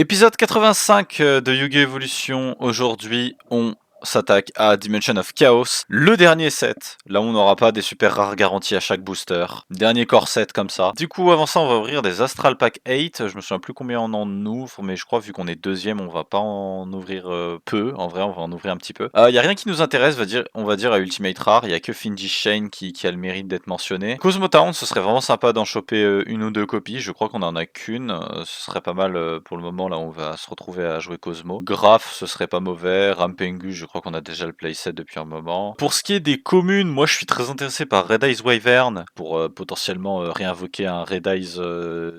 Épisode 85 de Yu-Gi-Oh! Evolution. Aujourd'hui, on s'attaque à Dimension of Chaos, le dernier set. Là, on n'aura pas des super rares garanties à chaque booster. Dernier core set comme ça. Du coup, avant ça, on va ouvrir des Astral Pack 8. Je me souviens plus combien on en ouvre, mais je crois, vu qu'on est deuxième, on va pas en ouvrir peu. En vrai, on va en ouvrir un petit peu. Y a rien qui nous intéresse, on va dire à Ultimate Rare. Il y a que Finji Shane qui a le mérite d'être mentionné. Cosmo Town, ce serait vraiment sympa d'en choper une ou deux copies. Je crois qu'on en a qu'une. Ce serait pas mal pour le moment. Là, on va se retrouver à jouer Cosmo. Graph, ce serait pas mauvais. Rampengu, je crois qu'on a déjà le playset depuis un moment. Pour ce qui est des communes, moi je suis très intéressé par Red Eyes Wyvern pour potentiellement réinvoquer un Red Eyes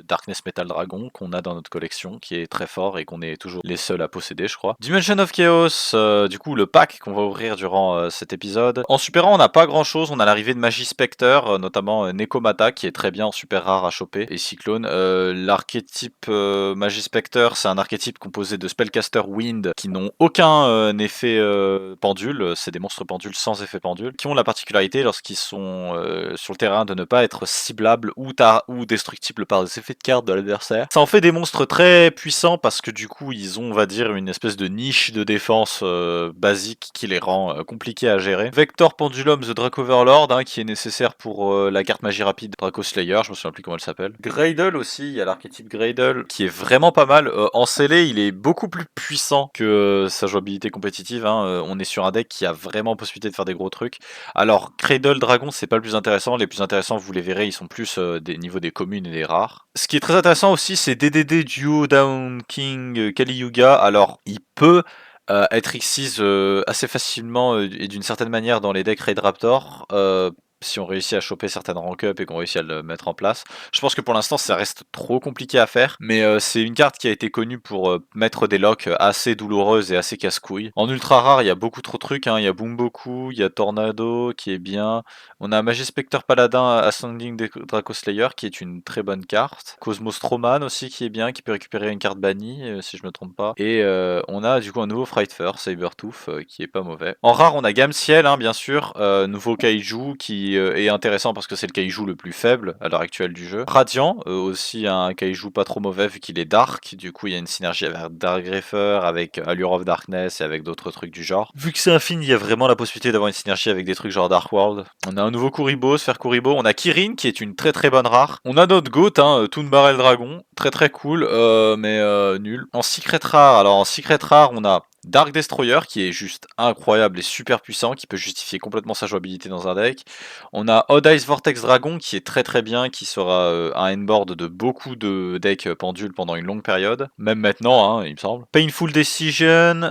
Darkness Metal Dragon qu'on a dans notre collection, qui est très fort et qu'on est toujours les seuls à posséder, je crois. Dimension of Chaos, du coup le pack qu'on va ouvrir durant cet épisode. En super rare, on n'a pas grand chose, on a l'arrivée de Magie Spectre, notamment Nekomata qui est très bien en super rare à choper, et Cyclone. L'archétype Magie Spectre, c'est un archétype composé de Spellcaster Wind qui n'ont aucun effet pendule, c'est des monstres pendules sans effet pendule, qui ont la particularité lorsqu'ils sont sur le terrain de ne pas être ciblables ou destructibles par des effets de cartes de l'adversaire. Ça en fait des monstres très puissants parce que du coup ils ont, on va dire, une espèce de niche de défense basique qui les rend compliqués à gérer. Vector Pendulum The Draco Overlord, qui est nécessaire pour la carte magie rapide Draco Slayer, je me souviens plus comment elle s'appelle. Gradle aussi, il y a l'archétype Gradle qui est vraiment pas mal. En scellé, il est beaucoup plus puissant que sa jouabilité compétitive. On est sur un deck qui a vraiment possibilité de faire des gros trucs. Alors, Cradle Dragon, c'est pas le plus intéressant. Les plus intéressants, vous les verrez, ils sont plus des niveaux des communes et des rares. Ce qui est très intéressant aussi, c'est DDD Duo Down King Kali Yuga. Alors, il peut être X6 assez facilement et d'une certaine manière dans les decks Raid Raptor. Si on réussit à choper certaines rank up et qu'on réussit à le mettre en place. Je pense que pour l'instant ça reste trop compliqué à faire, mais c'est une carte qui a été connue pour mettre des locks assez douloureuses et assez casse-couilles. En ultra rare, il y a beaucoup trop de trucs, il y a Boomboku, il y a Tornado qui est bien. On a Magie Spectre Paladin Ascending Draco Slayer qui est une très bonne carte. Cosmos Stroman aussi qui est bien, qui peut récupérer une carte bannie si je me trompe pas. Et on a du coup un nouveau Frightfur, Sabertooth, qui est pas mauvais. En rare, on a Gamme Ciel, bien sûr, nouveau Kaiju qui est intéressant parce que c'est le Kaiju le plus faible à l'heure actuelle du jeu. Radiant, aussi un Kaiju pas trop mauvais vu qu'il est dark, du coup il y a une synergie avec Dark Greffer, avec Allure of Darkness et avec d'autres trucs du genre. Vu que c'est infini, il y a vraiment la possibilité d'avoir une synergie avec des trucs genre Dark World. On a un nouveau Kuribo, Sphère Kuribo, on a Kirin qui est une très très bonne rare. On a notre GOAT, Toon Barrel Dragon, très très cool, mais nul. En Secret Rare, alors en Secret Rare, on a Dark Destroyer qui est juste incroyable et super puissant, qui peut justifier complètement sa jouabilité dans un deck. On a Odd Eyes Vortex Dragon qui est très très bien, qui sera un endboard de beaucoup de decks pendules pendant une longue période, même maintenant, il me semble. Painful Decision,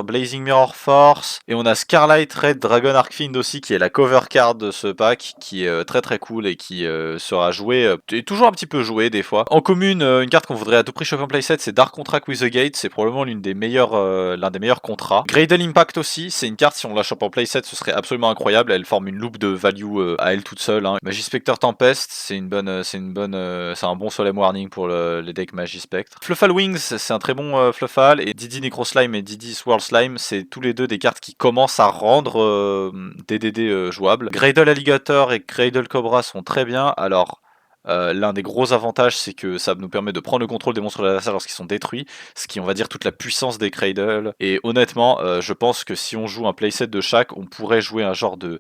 Blazing Mirror Force, et on a Scarlight Red Dragon Arcfiend aussi qui est la cover card de ce pack, qui est très très cool et qui sera joué, et toujours un petit peu joué des fois. En commune, une carte qu'on voudrait à tout prix choper en playset, c'est Dark Contract with the Gate, c'est probablement l'un des meilleurs contrats. Gradle Impact aussi, c'est une carte, si on la chope en playset, ce serait absolument incroyable, elle forme une loupe de value à elle toute seule. Magie Spectre Tempest, c'est un bon Solemn Warning pour les decks Magie Spectre. Fluffal Wings, c'est un très bon Fluffal, et Didi Necro Slime et Didi Swirl Slime, c'est tous les deux des cartes qui commencent à rendre DDD jouables. Gradle Alligator et Gradle Cobra sont très bien, alors l'un des gros avantages, c'est que ça nous permet de prendre le contrôle des monstres de l'adversaire lorsqu'ils sont détruits, ce qui, on va dire, toute la puissance des Cradle. Et honnêtement, je pense que si on joue un playset de chaque, on pourrait jouer un genre de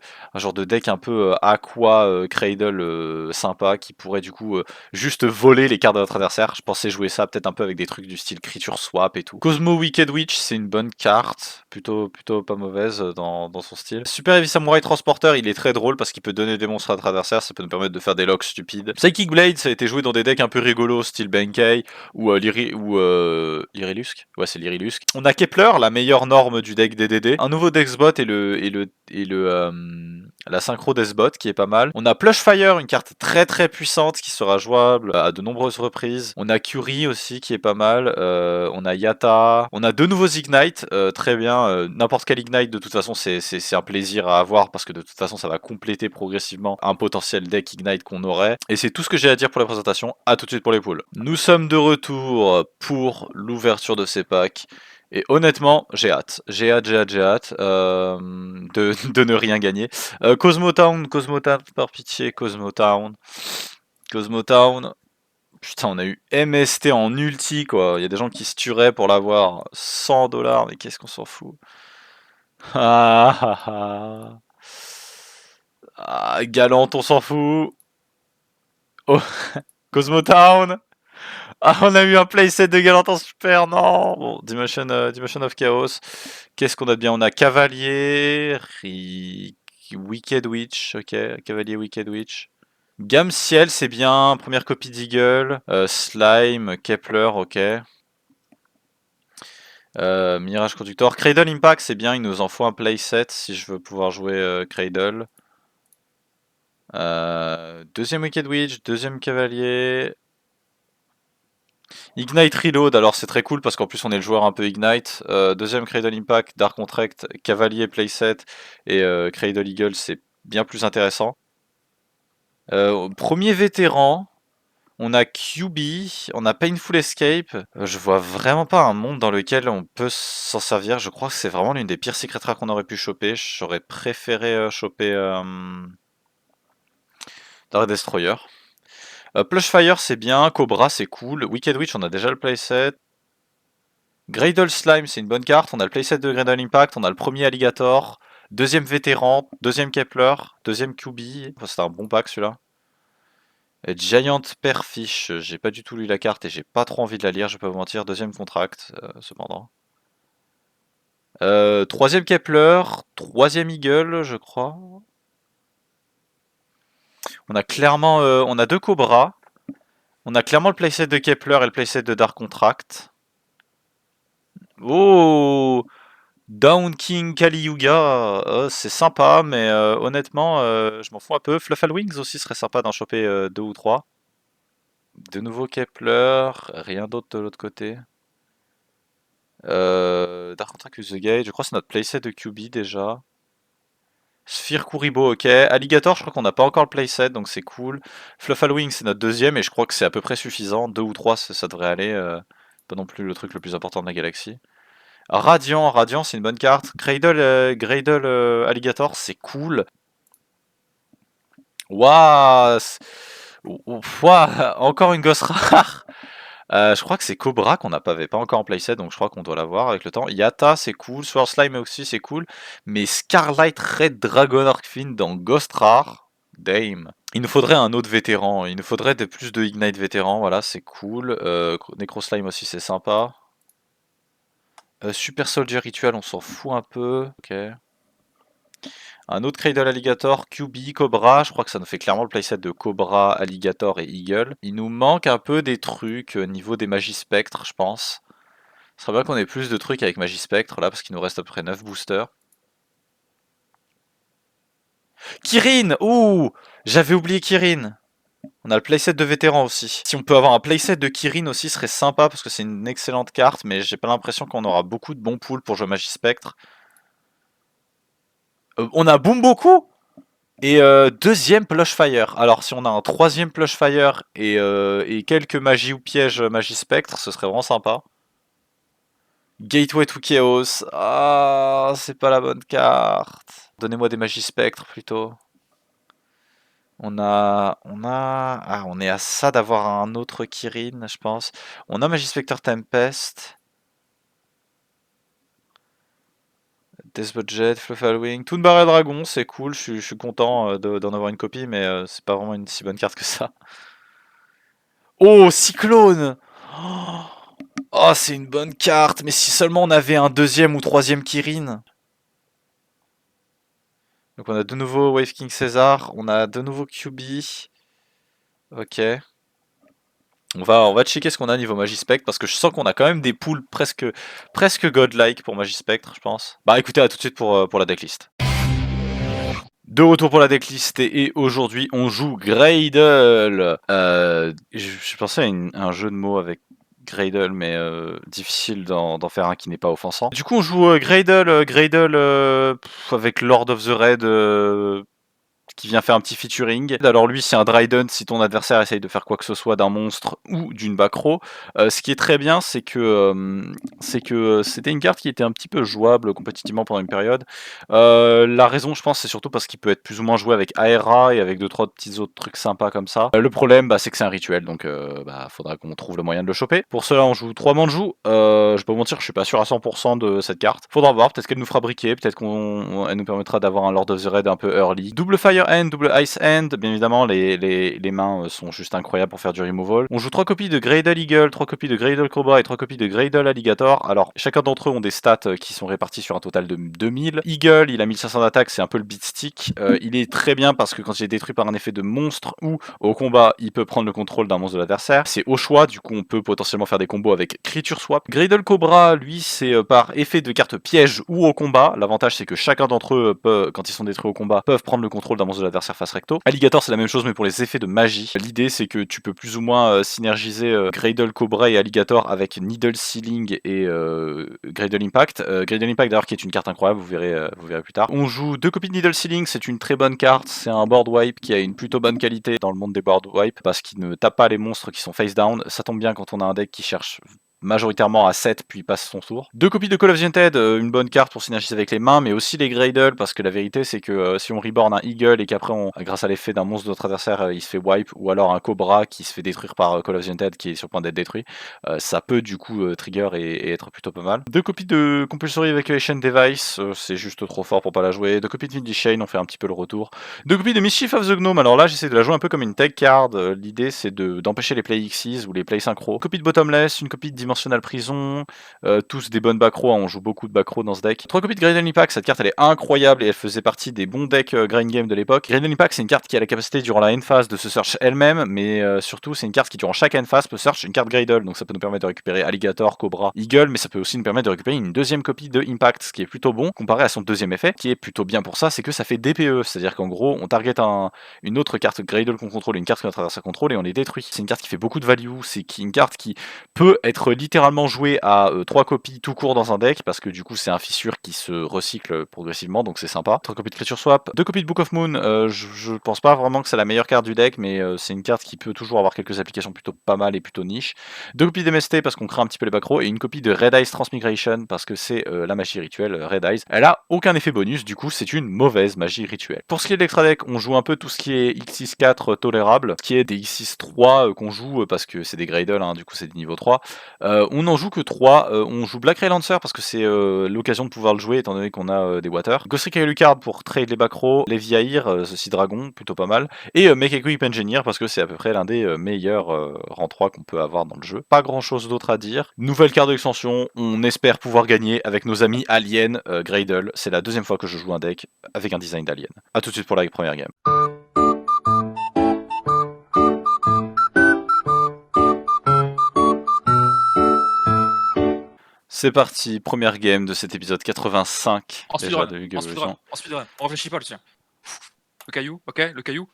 deck un peu aqua Cradle sympa, qui pourrait du coup juste voler les cartes de notre adversaire. Je pensais jouer ça peut-être un peu avec des trucs du style Creature Swap et tout. Cosmo Wicked Witch, c'est une bonne carte, plutôt pas mauvaise dans son style. Super Heavy Samurai Transporter, il est très drôle parce qu'il peut donner des monstres à notre adversaire, ça peut nous permettre de faire des locks stupides. Psychic Blade, ça a été joué dans des decks un peu rigolos, style Benkei ou Lyrilusc. Ouais, c'est Lyrilusc. On a Kepler, la meilleure norme du deck DDD. Un nouveau Dexbot la synchro Deathbot qui est pas mal. On a Plushfire, une carte très très puissante qui sera jouable à de nombreuses reprises. On a Curie aussi qui est pas mal. On a Yata. On a deux nouveaux Ignite, très bien. N'importe quel Ignite de toute façon c'est un plaisir à avoir parce que de toute façon ça va compléter progressivement un potentiel deck Ignite qu'on aurait. Et c'est tout ce que j'ai à dire pour la présentation. À tout de suite pour les poules. Nous sommes de retour pour l'ouverture de ces packs. Et honnêtement, j'ai hâte de ne rien gagner. Cosmo Town, par pitié, Cosmo Town. Putain, on a eu MST en ulti, quoi. Il y a des gens qui se tueraient pour l'avoir. 100 $, mais qu'est-ce qu'on s'en fout. Ah, ah, ah. Ah, Galante, on s'en fout. Oh, Cosmotown. Ah, on a eu un playset de Galante en super, non. Bon, Dimension of Chaos. Qu'est-ce qu'on a de bien? On a Cavalier, Wicked Witch, ok. Cavalier, Wicked Witch. Gamme Ciel, c'est bien. Première copie d'Eagle. Slime, Kepler, ok. Mirage Conductor. Cradle Impact, c'est bien. Il nous en faut un playset si je veux pouvoir jouer Cradle. Deuxième Wicked Witch, deuxième Cavalier. Ignite Reload, alors c'est très cool parce qu'en plus on est le joueur un peu Ignite. Deuxième Cradle Impact, Dark Contract, Cavalier Playset et Cradle Eagle, c'est bien plus intéressant. Premier vétéran, on a QB, on a Painful Escape. Je vois vraiment pas un monde dans lequel on peut s'en servir. Je crois que c'est vraiment l'une des pires secret rares qu'on aurait pu choper. J'aurais préféré choper Dark Destroyer. Plush Fire c'est bien, Cobra c'est cool, Wicked Witch on a déjà le playset. Gradle Slime c'est une bonne carte, on a le playset de Gradle Impact, on a le premier Alligator, deuxième Vétéran, deuxième Kepler, deuxième QB, c'est un bon pack celui-là. Giant Pearfish, j'ai pas du tout lu la carte et j'ai pas trop envie de la lire, je peux vous mentir, deuxième Contract cependant. Troisième Kepler, troisième Eagle je crois. On a clairement, on a deux Cobra. On a clairement le playset de Kepler et le playset de Dark Contract. Oh, Down King Kali Yuga, c'est sympa, mais honnêtement, je m'en fous un peu. Fluffal Wings aussi serait sympa d'en choper 2 ou 3. De nouveau Kepler, rien d'autre de l'autre côté. Dark Contract with the Gate, je crois que c'est notre playset de QB déjà. Sphere Kuribo, ok. Alligator, je crois qu'on n'a pas encore le playset, donc c'est cool. Fluffal Wings, c'est notre deuxième, et je crois que c'est à peu près suffisant. 2 ou 3, ça devrait aller. Pas non plus le truc le plus important de la galaxie. Radiant c'est une bonne carte. Gradle Alligator c'est cool. Waouh, encore une gosse rare. Je crois que c'est Cobra qu'on n'avait pas encore en playset, donc je crois qu'on doit l'avoir avec le temps. Yata c'est cool, Sword Slime aussi c'est cool, mais Scarlight Red Dragon Arcfin dans Ghost Rare, damn. Il nous faudrait un autre vétéran, il nous faudrait plus de Ignite vétéran, voilà c'est cool. Necro Slime aussi c'est sympa. Super Soldier Ritual, on s'en fout un peu. Ok. Un autre Cradle Alligator, QB, Cobra. Je crois que ça nous fait clairement le playset de Cobra, Alligator et Eagle. Il nous manque un peu des trucs au niveau des Magies Spectre, je pense. Ce serait bien qu'on ait plus de trucs avec Magies Spectre là, parce qu'il nous reste à peu près 9 boosters. Kirin! Ouh! J'avais oublié Kirin. On a le playset de vétéran aussi. Si on peut avoir un playset de Kirin aussi, ce serait sympa parce que c'est une excellente carte, mais j'ai pas l'impression qu'on aura beaucoup de bons pools pour jouer Magies Spectre. On a Boomboku et deuxième Plush Fire. Alors si on a un troisième Plush Fire et quelques magies ou pièges Magie Spectre, ce serait vraiment sympa. Gateway to Chaos. Ah, c'est pas la bonne carte. Donnez-moi des Magie Spectre plutôt. On est à ça d'avoir un autre Kirin, je pense. On a Magie Spectre Tempest. Death Budget, Fluffal Wing, Toon Barrel Dragon, c'est cool, je suis content d'en avoir une copie, mais c'est pas vraiment une si bonne carte que ça. Oh, Cyclone! Oh, c'est une bonne carte, mais si seulement on avait un deuxième ou troisième Kirin. Donc on a de nouveau Wave King César, on a de nouveau QB. Ok. On va checker ce qu'on a niveau Magie Spectre, parce que je sens qu'on a quand même des pools presque godlike pour Magie Spectre, je pense. Bah écoutez, à tout de suite pour la decklist. De retour pour la decklist et aujourd'hui on joue Gradle. Je pensais à un jeu de mots avec Gradle, mais difficile d'en faire un qui n'est pas offensant. Du coup on joue Gradle avec Lord of the Red qui vient faire un petit featuring. Alors lui c'est un Dryden si ton adversaire essaye de faire quoi que ce soit d'un monstre ou d'une back row. Ce qui est très bien c'est que c'était une carte qui était un petit peu jouable compétitivement pendant une période. La raison je pense c'est surtout parce qu'il peut être plus ou moins joué avec Aera et avec 2-3 petits autres trucs sympas comme ça. Le problème c'est que c'est un rituel donc faudra qu'on trouve le moyen de le choper. Pour cela on joue 3 Manjou. Je vais pas vous mentir je suis pas sûr à 100% de cette carte. Faudra voir, peut-être qu'elle nous fera briquer, peut-être qu'elle nous permettra d'avoir un Lord of the Red un peu early. Double Fire Hand, double Ice Hand, bien évidemment les mains sont juste incroyables pour faire du removal. On joue 3 copies de Greydale Eagle, 3 copies de Greydale Cobra et 3 copies de Greydale Alligator. Alors chacun d'entre eux ont des stats qui sont répartis sur un total de 2000. Eagle il a 1500 d'attaque, c'est un peu le beat stick. Il est très bien parce que quand il est détruit par un effet de monstre ou au combat il peut prendre le contrôle d'un monstre de l'adversaire. C'est au choix, du coup on peut potentiellement faire des combos avec Creature Swap. Greydale Cobra lui c'est par effet de carte piège ou au combat. L'avantage c'est que chacun d'entre eux peut, quand ils sont détruits au combat, peuvent prendre le contrôle d'un monstre de l'adversaire face recto. Alligator c'est la même chose mais pour les effets de magie. L'idée c'est que tu peux plus ou moins synergiser Greydale Cobra et Alligator avec Needle Sealing et Greydale Impact. Greydale Impact d'ailleurs qui est une carte incroyable, vous verrez plus tard. On joue 2 copies de Needle Sealing, c'est une très bonne carte, c'est un board wipe qui a une plutôt bonne qualité dans le monde des board wipe parce qu'il ne tape pas les monstres qui sont face down. Ça tombe bien quand on a un deck qui cherche majoritairement à 7 puis passe son tour. 2 copies de Call of the Undead, une bonne carte pour synergiser avec les mains, mais aussi les Greydale, parce que la vérité c'est que si on reborn un Eagle et qu'après grâce à l'effet d'un monstre de notre adversaire il se fait wipe, ou alors un Cobra qui se fait détruire par Call of the Undead qui est sur le point d'être détruit, ça peut du coup trigger et être plutôt pas mal. 2 copies de Compulsory Evacuation Device, c'est juste trop fort pour pas la jouer. 2 copies de Windy Chain, on fait un petit peu le retour. 2 copies de Mischief of the Gnome, alors là j'essaie de la jouer un peu comme une tag card, l'idée c'est d'empêcher les play Xyz ou les play synchro. Une copie de Bottomless, une copie de Dimensional Prison, tous des bonnes back row, on joue beaucoup de back row dans ce deck. 3 copies de Greydale Impact, cette carte elle est incroyable et elle faisait partie des bons decks grind game de l'époque. Greydale Impact c'est une carte qui a la capacité durant la end phase de se search elle-même, mais surtout c'est une carte qui durant chaque end phase peut search une carte Greydale, donc ça peut nous permettre de récupérer Alligator, Cobra, Eagle, mais ça peut aussi nous permettre de récupérer une deuxième copie de Impact, ce qui est plutôt bon comparé à son deuxième effet, qui est plutôt bien pour ça, c'est que ça fait DPE, c'est-à-dire qu'en gros on target une autre carte Greydale qu'on contrôle, une carte que notre adversaire contrôle et on les détruit. C'est une carte qui fait beaucoup de value, c'est une carte qui peut être littéralement jouée à 3 copies tout court dans un deck, parce que du coup c'est un fissure qui se recycle progressivement, donc c'est sympa. 3 copies de Creature Swap, 2 copies de Book of Moon, je pense pas vraiment que c'est la meilleure carte du deck, mais c'est une carte qui peut toujours avoir quelques applications plutôt pas mal et plutôt niche. 2 copies d'MST parce qu'on crée un petit peu les back row, et une copie de Red Eyes Transmigration parce que c'est la magie rituelle Red Eyes. Elle a aucun effet bonus, du coup c'est une mauvaise magie rituelle. Pour ce qui est de l'extra deck, on joue un peu tout ce qui est X6-4 tolérable, ce qui est des X6-3 qu'on joue parce que c'est des Greydale, hein, du coup c'est des niveau 3. On n'en joue que 3, on joue Black Ray Lancer parce que c'est l'occasion de pouvoir le jouer étant donné qu'on a des water. Ghost Recon Alucard pour trade les back row, les Viair, ceci dragon, plutôt pas mal. Et Make Equip Engineer parce que c'est à peu près l'un des meilleurs rang 3 qu'on peut avoir dans le jeu. Pas grand chose d'autre à dire. Nouvelle carte d'extension, on espère pouvoir gagner avec nos amis Alien Greydale. C'est la deuxième fois que je joue un deck avec un design d'Alien. A tout de suite pour la première game. C'est parti, première game de cet épisode 85 en déjà de speedrun, en speedrun, on réfléchit pas le tien. Le caillou, ok, le caillou.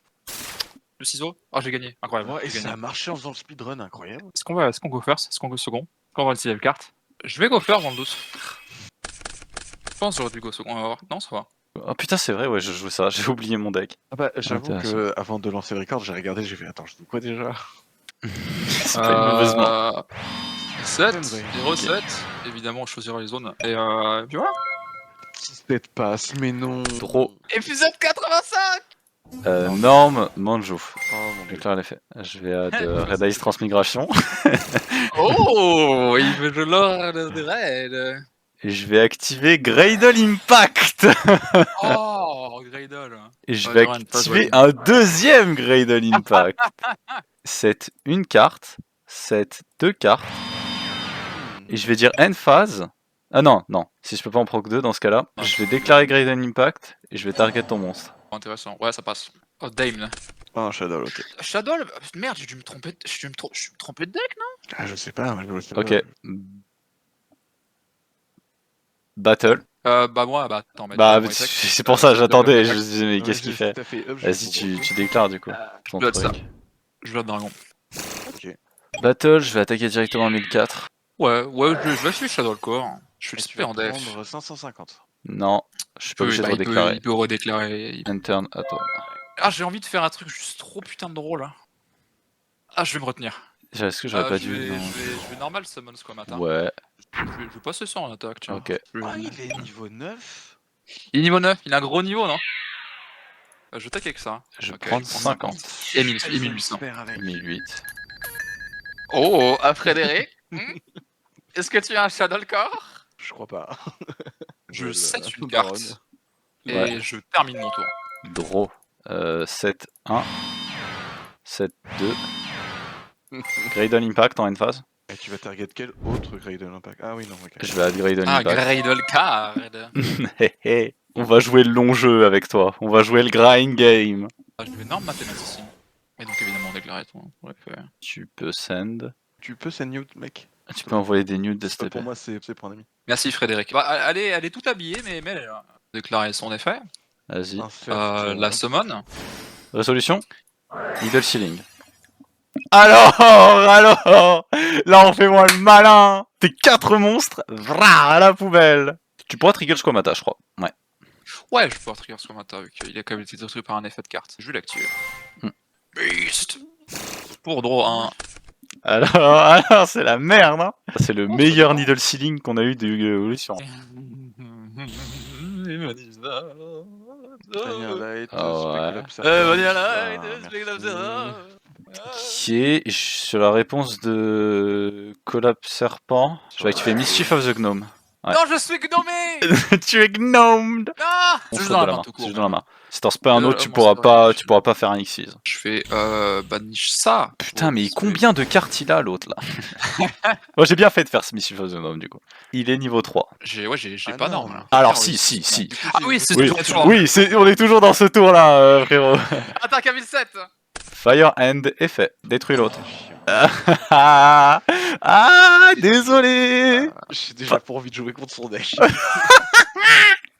Le ciseau, oh j'ai gagné, incroyable. Ouais, et ça a marché en faisant le speedrun, incroyable. Est-ce qu'on go first, est-ce qu'on go second? Est-ce qu'on va utiliser la carte? Je vais go first dans le doute. Je pense que j'aurais dû go second, on va voir. Non, ça va. Oh putain c'est vrai, ouais je jouais ça, j'ai oublié mon deck. Ah bah j'avoue que avant de lancer le record, j'ai regardé, j'ai fait attends, je dis quoi déjà? C'est pas une mauvaise main. 7, 0-7, évidemment on choisira les zones, et puis voilà. 7 passes, mais non. Draw. Épisode 85. Norme, Manjou. Oh mon dieu. Déclare l'effet. Je vais à de Red Eyes Transmigration. Oh, il veut de l'or de raid. Et je vais activer Greydale Impact. Oh, Greydale. Et je vais activer un deuxième Greydale Impact. C'est une carte, c'est 2 cartes. Et je vais dire end phase. Ah non, non, si je peux pas en proc 2 dans ce cas-là, je vais déclarer Greydale Impact et je vais target ton monstre. Intéressant, ouais ça passe. Oh Dame. Oh un Shadow, ok. Shadow, merde, j'ai dû me tromper, je suis me tromper de deck, non? Ah je sais pas, je sais pas. Ok. Battle. Bah moi, bah attends, bah c'est pour ça, j'attendais, je me disais mais qu'est-ce qu'il fait? Vas-y, tu déclares du coup. Je blood ça. Je blood dragon. Ok. Battle, je vais attaquer directement à 1004. Ouais, je vais suivre Shadow le corps. Je suis le super en def. Prendre 550. Non, je suis pas obligé de redéclarer. Il peut redéclarer. Interne, attends. Ah, j'ai envie de faire un truc juste trop putain de drôle. Hein. Ah, je vais me retenir. Est-ce que j'aurais pas je dû... vais, non. je vais normal summon Squamata. Ouais, Je vais passer ça en attaque, tiens. ok. Ah, il est niveau 9. Il est niveau 9, il a un gros niveau, non? Je tac avec ça. Je vais Ok, prendre il prend 50. Et 1800. Super avec. 1008. Oh, à Frédéric Est-ce que tu as un Shadow Core? Je crois pas. Je set une Baronne. carte. Et Ouais. je termine mon tour. Draw. 7-1. 7-2. Graydon Impact en end phase. Et tu vas target quel autre grade de l'impact? Ah oui, non, ok. Je vais à Graydon Ah, Impact. Graydol Card. Hé hé. On va jouer le long jeu avec toi. On va jouer le grind game. Ah, je vais énorme mathématicien. Et donc évidemment déclarer tout. Bref, Tu peux send. Tu peux send nude, mec. Tu peux envoyer des nudes de C'est pas STP. pour moi, c'est pour un ami. Merci Frédéric. Bah, elle est toute habillée, mais elle a déclaré son effet. Vas-y. La summon. Résolution. Middle ceiling. Alors, là on fait moi le malin. T'es 4 monstres, vra à la poubelle. Tu pourras trigger le Squamata, je crois. Ouais. Ouais, je peux pouvoir trigger Squamata vu qu'il a quand même été détruit par un effet de carte. Je vais l'activer. Beast. Pour draw 1. Alors c'est la merde, hein. C'est le meilleur needle ceiling qu'on a eu de Evolution. Vanilla Light, Ah ouais. Qui est sur la réponse de Collab Serpent. Je vais activer Mischief of the Gnome. Ouais. Non, je suis gnomé. Tu es gnomed. Non. On C'est saute dans de la la main main. tout court. C'est dans la main. Si t'en spams un autre, moi, c'est vrai, tu pourras pas faire un X6. Je fais banish ça. Putain, mais combien de cartes il a l'autre là? Moi j'ai bien fait de faire ce Mischief of the Gnome du coup. Il est niveau 3. J'ai Ah pas non. norme là. Alors Ah, si, oui. si, si. Ah oui, c'est Oui, toujours oui, on est toujours dans ce tour là, frérot. Attaque à 1007. Fire End effet. Détruis l'autre. Ah, désolé. J'ai déjà pas envie de jouer contre son deck.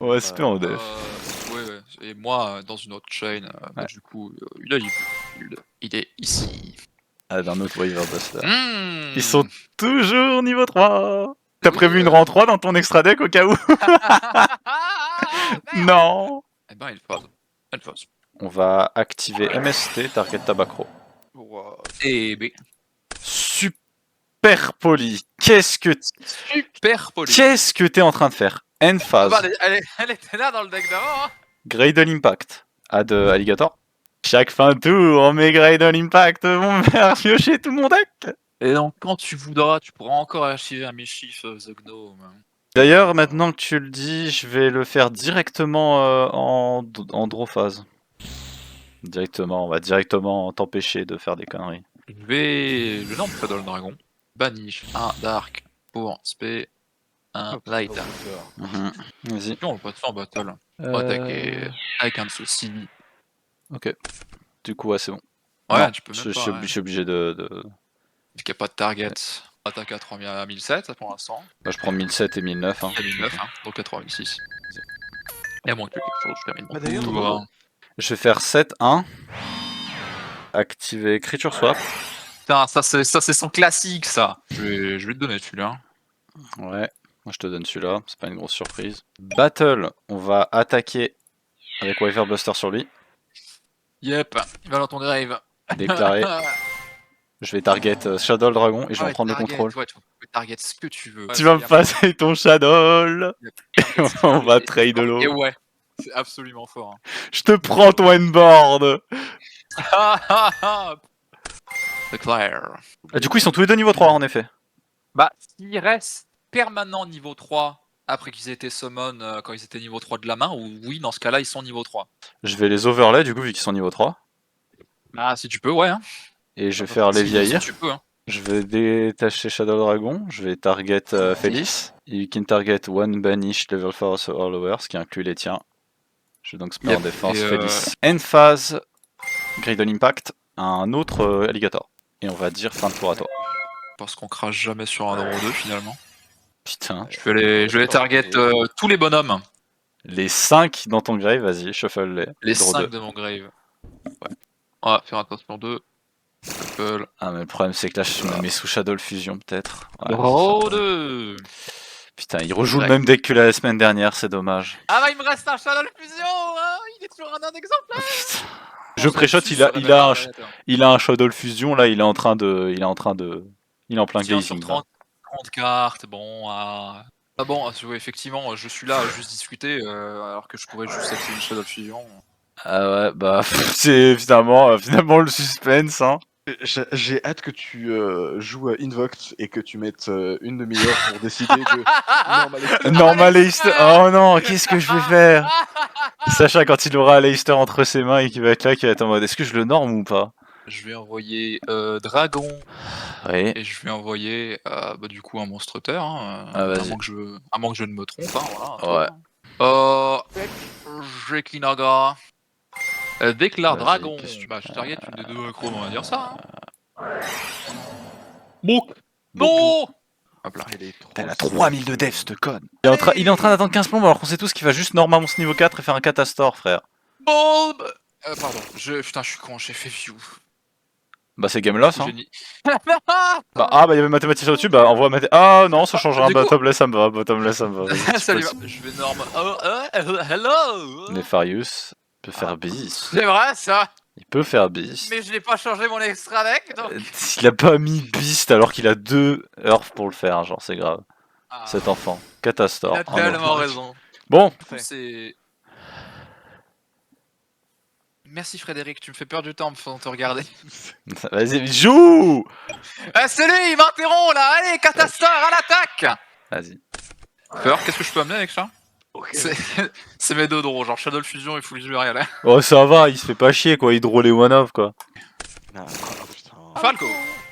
Ouais, c'est en def. Ouais. Et moi, dans une autre chain, bah, Ouais. du coup, il est ici. Ah, d'un autre Waver Buster. Mmh. Ils sont toujours niveau 3. T'as prévu une rang 3 dans ton extra deck au cas où? Non. Eh ben, elle fausse. On va activer MST, Target Tabacro. Et B. Super poli. Qu'est-ce Super poli. que t'es en train de faire? End Ah phase. bah, elle était là dans le deck d'avant. Hein. Graydon Impact. Add Alligator. Chaque fin de tour, on met Graydon Impact, vont faire piocher tout mon deck. Et donc, quand tu voudras, tu pourras encore archiver un Mischief The Gnome. D'ailleurs, maintenant que tu le dis, je vais le faire directement en draw phase. Directement, on va directement t'empêcher de faire des conneries. Je vais le nombre Shadow Dragon. Banish un Dark pour spé un Light. Mhm. Vas-y. Puis on le passe en battle. On va attaquer avec un de ceux-ci. Ok. Du coup, ouais, c'est bon. Ouais, Non, tu peux je même pas. suis obligé de... Vu qu'il n'y a pas de target. Attaque à 3007 pour l'instant. Moi, je prends 1007 et 1009. Hein. 2009, hein, donc à 3006. Et à moins que quelque chose, je termine. Ah, d'ailleurs, Ouh, Je vais faire 7-1. Activer Creature Swap. putain, ça c'est son classique, ça. Je vais te donner celui-là. Ouais. Moi, je te donne celui-là. C'est pas une grosse surprise. Battle. On va attaquer avec Wyver Buster sur lui. Yep, il va dans ton drive. Déclaré. Je vais target Shadow Dragon et je vais en prendre le contrôle. Ouais, tu peux target ce que tu veux. Tu vas me passer ton Shadow. On va trade de l'eau. Et ouais, c'est absolument fort. Hein. Je te prends ton endboard. Declare. Du coup, ils sont tous les deux niveau 3 en effet. Bah, s'ils restent permanents niveau 3 après qu'ils aient été summon quand ils étaient niveau 3 de la main, ou oui, dans ce cas-là, ils sont niveau 3. Je vais les overlay du coup, vu qu'ils sont niveau 3. Ah, si tu peux, ouais. Hein. Et je vais faire les vieillir. Si tu peux, hein. Je vais détacher Shadow Dragon. Je vais target Felice. You can target one banish level 4 or lower, ce qui inclut les tiens. Je vais donc spell en défense et, Felice. End phase, Graydon Impact, un autre Alligator. Et on va dire fin de tour à toi. Parce qu'on crache jamais sur un euro 2 finalement. Putain. Je vais les target tous les bonhommes. Les 5 dans ton grave, vas-y, shuffle-les. Les Draw 5 deux. de mon grave. Ouais. On va faire attention 2. Shuffle. Ah, mais le problème c'est que là je me mets sous Shadow Fusion peut-être. Ouais, Draw c'est ça. 2. Putain, il rejoue le même deck que la semaine dernière, c'est dommage. Ah bah il me reste un Shadow Fusion hein. Il est toujours un exemplaire. Putain. Je pré-shot, il a un Shadow Fusion, là, il est en plein Tiens, sur glazing. 30 cartes, bon. Ah bon, oui, effectivement, je suis là à juste discuter, alors que je pourrais juste activer une Shadow Fusion. Ah ouais, bah, c'est finalement le suspense, hein. J'ai hâte que tu joues à Invoked et que tu mettes une demi-heure pour décider de Normal. Normal Aleister. Oh non, qu'est-ce que je vais faire? Sacha, quand il aura Aleister entre ses mains et qu'il va être là, qui va être en mode, est-ce que je le norme ou pas? Je vais envoyer Dragon, Oui. et je vais envoyer du coup un Monstre Terre, hein, Ah, à vas-y. moins que je ne me trompe, hein, voilà. Ouais. J'ai Kinaga. Déclare Vas-y, Dragon. qu'est-ce que tu- Bah, je target une des deux acros, on va dire ça. Hein. Bon. Non. Hop là. Elle a 3000 de def, cette conne. Il est en train d'attendre 15 plombes alors qu'on sait tous qu'il va juste normal monstre niveau 4 et faire un Catastore, frère. Bon. Pardon. Putain, je suis con, j'ai fait view. Bah, c'est game loss, hein. Génie. Bah, il y avait mathématicien au-dessus, bah, envoie Ah non, ça change rien, du coup- bottomless, ça me va, bottomless, ça me va. Vas-y, tu Salut. peux Je vais norme. Hello. Nefarius peut faire Beast. C'est vrai ça. Il peut faire Beast. Mais je n'ai pas changé mon extra deck. Donc... Il a pas mis Beast alors qu'il a 2 Earth pour le faire, genre, c'est grave. Cet enfant. Catastore. Il a tellement raison. Bon. C'est. Merci Frédéric, tu me fais perdre du temps en me faisant te regarder. Vas-y, joue. Ah, c'est lui, il m'interrompt là. Allez, Catastore à l'attaque. Vas-y. Peur, qu'est-ce que je peux amener avec ça? C'est mes deux draws, genre Shadow Fusion et Full Jury là. Oh, ça va, il se fait pas chier, quoi. Il draw les one-off, quoi. Ah, putain. Falco.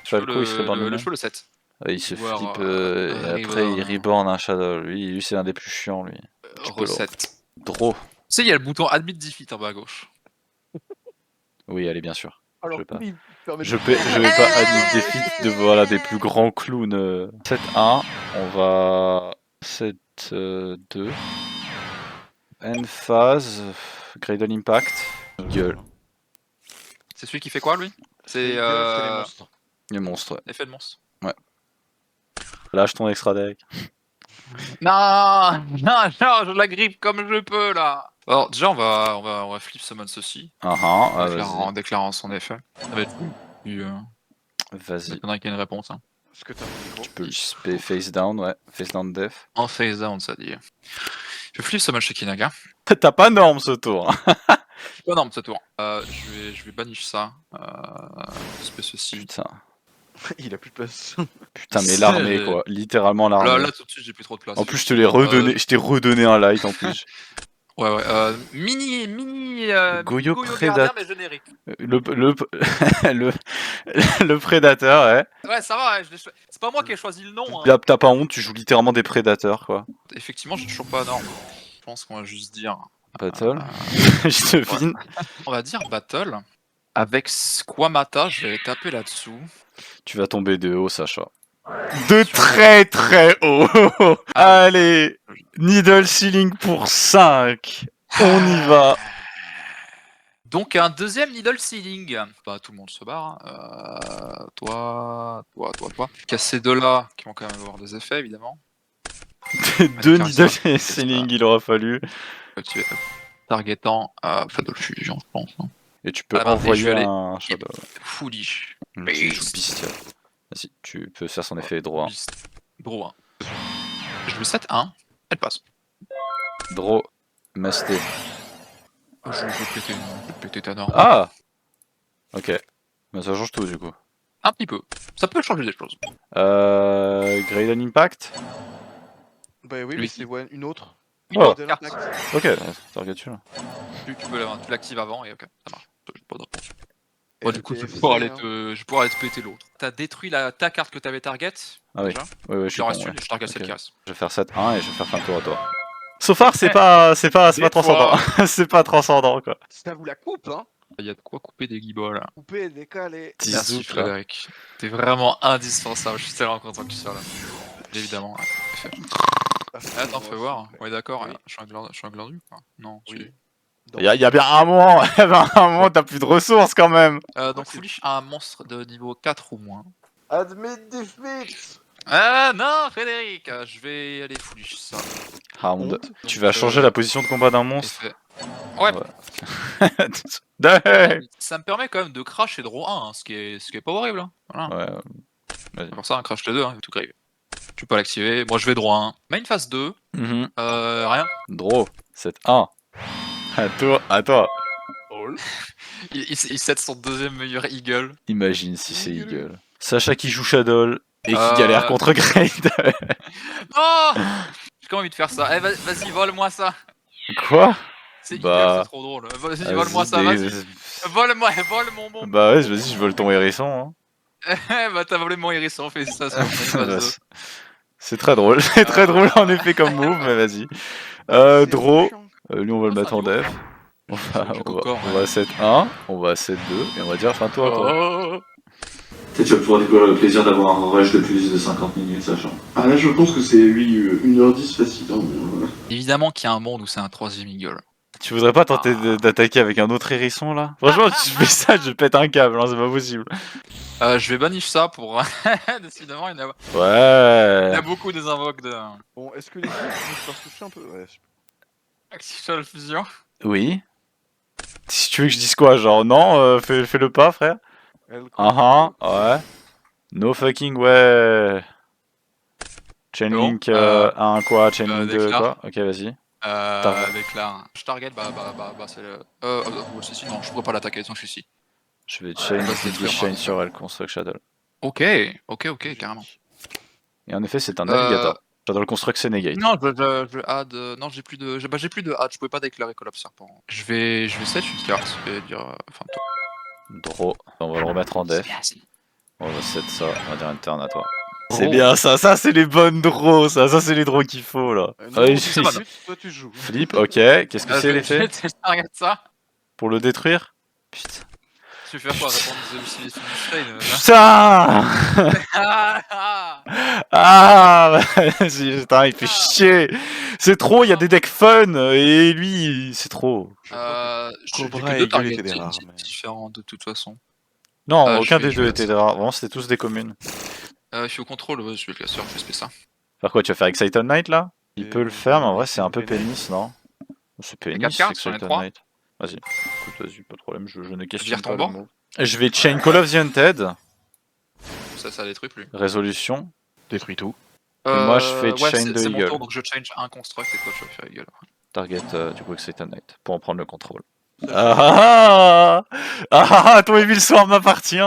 Falco, il serait pas le cheveu le 7. Il se Voir, flippe et après il reborn un Shadow. Lui c'est un des plus chiants, lui. Tu peux le- Recette. Draw. Tu sais, il y a le bouton Admit Defeat en bas à gauche. Oui, allez, bien sûr. Alors, Je vais pas. oui, permets- Je vais pas admettre des feats de voilà des plus grands clowns. 7-1, on va 7-2. End phase, Greydon Impact. Gueule. C'est celui qui fait quoi lui? C'est les monstres. Le monstre, ouais. effet de monstre. Lâche ton extra deck. Non, je la grippe comme je peux là. Alors déjà on va flip summon ceci. En déclarant son effet. Ça va être plus. Vas-y. Il faudrait qu'il y ait une réponse. Hein. Est-ce que t'as un micro? Tu peux le spé face down, ouais. Face down def. En phase down, ça dit. Je flip summon chez Kinaga. T'as pas norme ce tour. Oh non, ce tour. Je vais banish ça. Spé ceci. Putain. Il a plus de place. Putain, mais l'armée quoi. Littéralement l'armée. Là tout de suite j'ai plus trop de place. En plus, je te l'ai redonné. Je t'ai redonné un light en plus. Ouais. Mini. Goyo Gardien, Predator. mais générique. Le prédateur, ouais. Ouais, ça va. C'est pas moi qui ai choisi le nom. Hein. T'as pas honte, tu joues littéralement des prédateurs, quoi. Effectivement, j'ai toujours pas norme. Je pense qu'on va juste dire. Battle. Je devine. On va dire battle. Avec Squamata, je vais taper là-dessous. Tu vas tomber de haut, Sacha. De très très haut. Allez, Needle Ceiling pour 5. On y va. Donc un deuxième Needle Ceiling. Bah tout le monde se barre. Toi. Qu'à ces deux-là, qui vont quand même avoir des effets évidemment. 2 Needle Ceiling, il aura fallu. Activer targetant Shadow Fusion, je pense. Hein. Et tu peux Ah bah, je envoyer vais aller- un Shadow. Foolish. Tu joues bestial. Vas-y, tu peux faire son effet draw 1. Draw 1. Je vais 7-1. Elle passe. Draw, masté. Je vais péter ta norme. Ah. Ok. Bah, ça change tout du coup. Un petit peu. Ça peut changer des choses. Greydon Impact. Bah oui, Lui. mais c'est une autre. Oh. De Carte. l'impact. Ok, target dessus là. Tu l'actives avant et ok, ça marche. J'ai pas de réponse. Et Bon, le du coup, je vais TFC, pouvoir aller hein. te péter l'autre. T'as détruit ta carte que t'avais target. Ah oui. Déjà. Ouais, je Il suis en con, reste ouais. une et je target celle Ok. qui reste. Je vais faire 7-1 et je vais faire fin de tour à toi. So far, c'est pas transcendant. C'est pas transcendant quoi. Ça vous la coupe, hein. Il y a de quoi couper des guibolles. Couper, décaler. Merci Tizouk, là. Frédéric. T'es vraiment indispensable. Je suis tellement content que tu sois là. Évidemment. Ouais. Attends, fais voir. Ouais, d'accord. Oui. Je suis un glandu quoi. Non. Oui. Il y a bien un moment, t'as plus de ressources quand même. Donc Foolish a un monstre de niveau 4 ou moins. Admit defeat. Ah non, Frédéric, je vais aller Foolish ça. Hound. Honte. Tu vas changer la position de combat d'un monstre. Effet. Ouais. Ça me permet quand même de crash et de draw 1, hein, ce qui est pas horrible. Hein. Voilà. Ouais. C'est pour ça, un crash les 2, hein, tout grave. Tu peux l'activer. Moi, je vais draw 1. Main phase 2. Rien. Draw. 7-1. À toi. Il set son deuxième meilleur eagle. Imagine si c'est eagle. Sacha qui joue Shadow et qui galère contre Great. Oh, j'ai quand envie de faire ça. Eh, vas-y, vole-moi ça. Quoi? C'est eagle, c'est trop drôle. Vas-y, vole-moi ça, vas-y. Vole mon bonbon. Bah ouais, vas-y, je vole ton hérisson. Hein. Bah t'as volé mon hérisson, félicitations. C'est très drôle, c'est très drôle en effet comme move, mais vas-y. Draw, lui on va le mettre en def. On va 7-1, on va 7-2, et on va dire fin toi. Tu vas pouvoir découvrir le plaisir d'avoir un rush de plus de 50 minutes, sachant. Ah là, je pense que c'est 1h10 facile. Évidemment qu'il y a un monde où c'est un troisième eagle. Tu voudrais pas tenter d'attaquer avec un autre hérisson là? Franchement, si je fais ça, je pète un câble, hein, c'est pas possible. Je vais bannir ça pour. Décidément, il y en a. Ouais. Il y a beaucoup des invoques de. Bon, est-ce que les gens finissent par se toucher un peu? Ouais, Active fusion. Oui. Si tu veux que je dise quoi, genre non, fais-le pas, frère. Ouais. No fucking way. Chainlink 1 quoi, Chainlink 2 quoi. Ok, vas-y. Déclare. Je target, c'est le. Si, non, je pourrais pas l'attaquer sans que je suis ici. Je vais chain sur elle, Construct Shadow. Ok, carrément. Et en effet, c'est un navigateur. Shadow Construct, c'est negate. Non, je add. Non, j'ai plus de add, je pouvais pas déclarer Collapse Serpent. Je vais set une carte, je vais dire. Draw. On va le remettre en def. On va set ça, on va dire turn à toi. C'est bien ça c'est les bonnes draws, ça c'est les draws qu'il faut là. toi tu joues. Flip, ok, qu'est-ce que c'est l'effet? Regarde ça. Pour le détruire? Putain. Tu veux faire quoi? Répondre aux hallucinations du Putain. Ah vas-y, putain, il fait chier. C'est trop, il y a des decks fun et lui, c'est trop. Cobra et Eagle étaient des rares. Différents de toute façon. Non, aucun des deux était des rares, vraiment c'était tous des communes. Je suis au contrôle, je vais le casseur, je vais spé ça. Faire quoi, tu vas faire Excited Knight là? Il peut le faire, mais en vrai c'est un peu pénis, non? C'est pénis, Excited Knight. Vas-y, écoute, vas-y, pas de problème, je ne questionne pas le mot. Je vais chain Call of the Undead. Ça détruit plus. Résolution. Détruit tout. Et moi je fais chain de c'est Eagle. mon tour, donc je change un construct et toi tu vas faire Eagle. Target du coup Excited Knight, pour en prendre le contrôle. Ton Evil Sword m'appartient.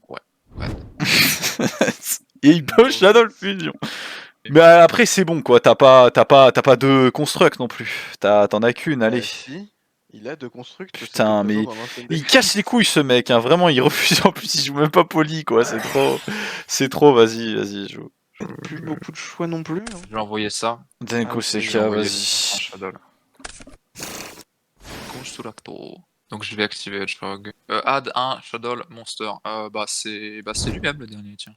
Ouais. Et il peut Shadow Fusion. Mais après c'est bon quoi, t'as pas deux constructs non plus. T'en as qu'une, allez. Si, il a deux constructs. Putain, mais il casse les couilles ce mec, hein. Vraiment il refuse, en plus il joue même pas poli quoi, c'est trop, vas-y, joue. Plus beaucoup de choix non plus. Hein. Je vais envoyer ça. Denko Seka, vas-y. Donc je vais activer Hedgehog. Add un Shadow Monster. C'est lui-même le dernier, tiens.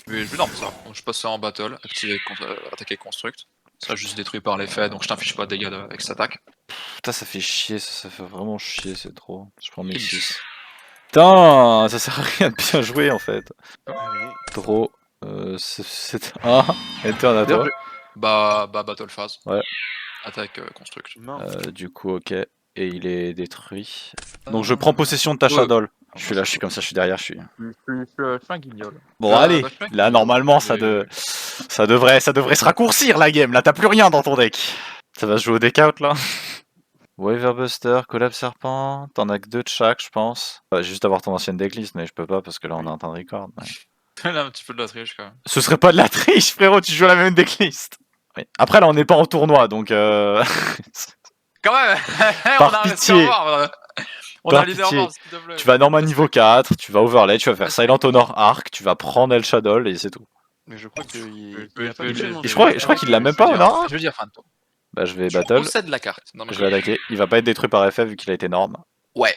Je vais dormir ça. Donc je passe ça en battle, activer, attaquer construct. Ça juste détruit par l'effet, donc je t'inflige pas de dégâts avec cette attaque. Putain, ça fait chier, ça fait vraiment chier, c'est trop. Je prends 1006. Putain, ça sert à rien de bien jouer en fait. Draw. C'est un. Enter à toi. Battle phase. Ouais. Attaque construct. Du coup, ok. Et il est détruit. Donc je prends possession de ta Shadow. Je suis là, je suis comme ça, je suis derrière, je suis un guignol. Bon, allez, là normalement ça devrait se raccourcir la game. Là, t'as plus rien dans ton deck. Ça va se jouer au deck out là. Waverbuster, Collapse Serpent, t'en as que 2 de chaque, je pense. Juste avoir ton ancienne decklist, mais je peux pas parce que là on est en train de record. Ouais. Là, un petit peu de la triche quand même. Ce serait pas de la triche, frérot, tu joues à la même decklist. Oui. Après, là on n'est pas en tournoi donc. Quand même. Par pitié. On a leader mort, s'il te plaît. Tu vas Norman niveau 4, tu vas overlay, tu vas faire Silent Honor Arc, tu vas prendre El Shadow et c'est tout. Mais je crois qu'il je crois qu'il l'a même pas, Honor Arc. Je veux dire Phantom. Bah je vais battle. Je possède la carte. Je vais attaquer. Il va pas être détruit par FF vu qu'il a été norme. Ouais.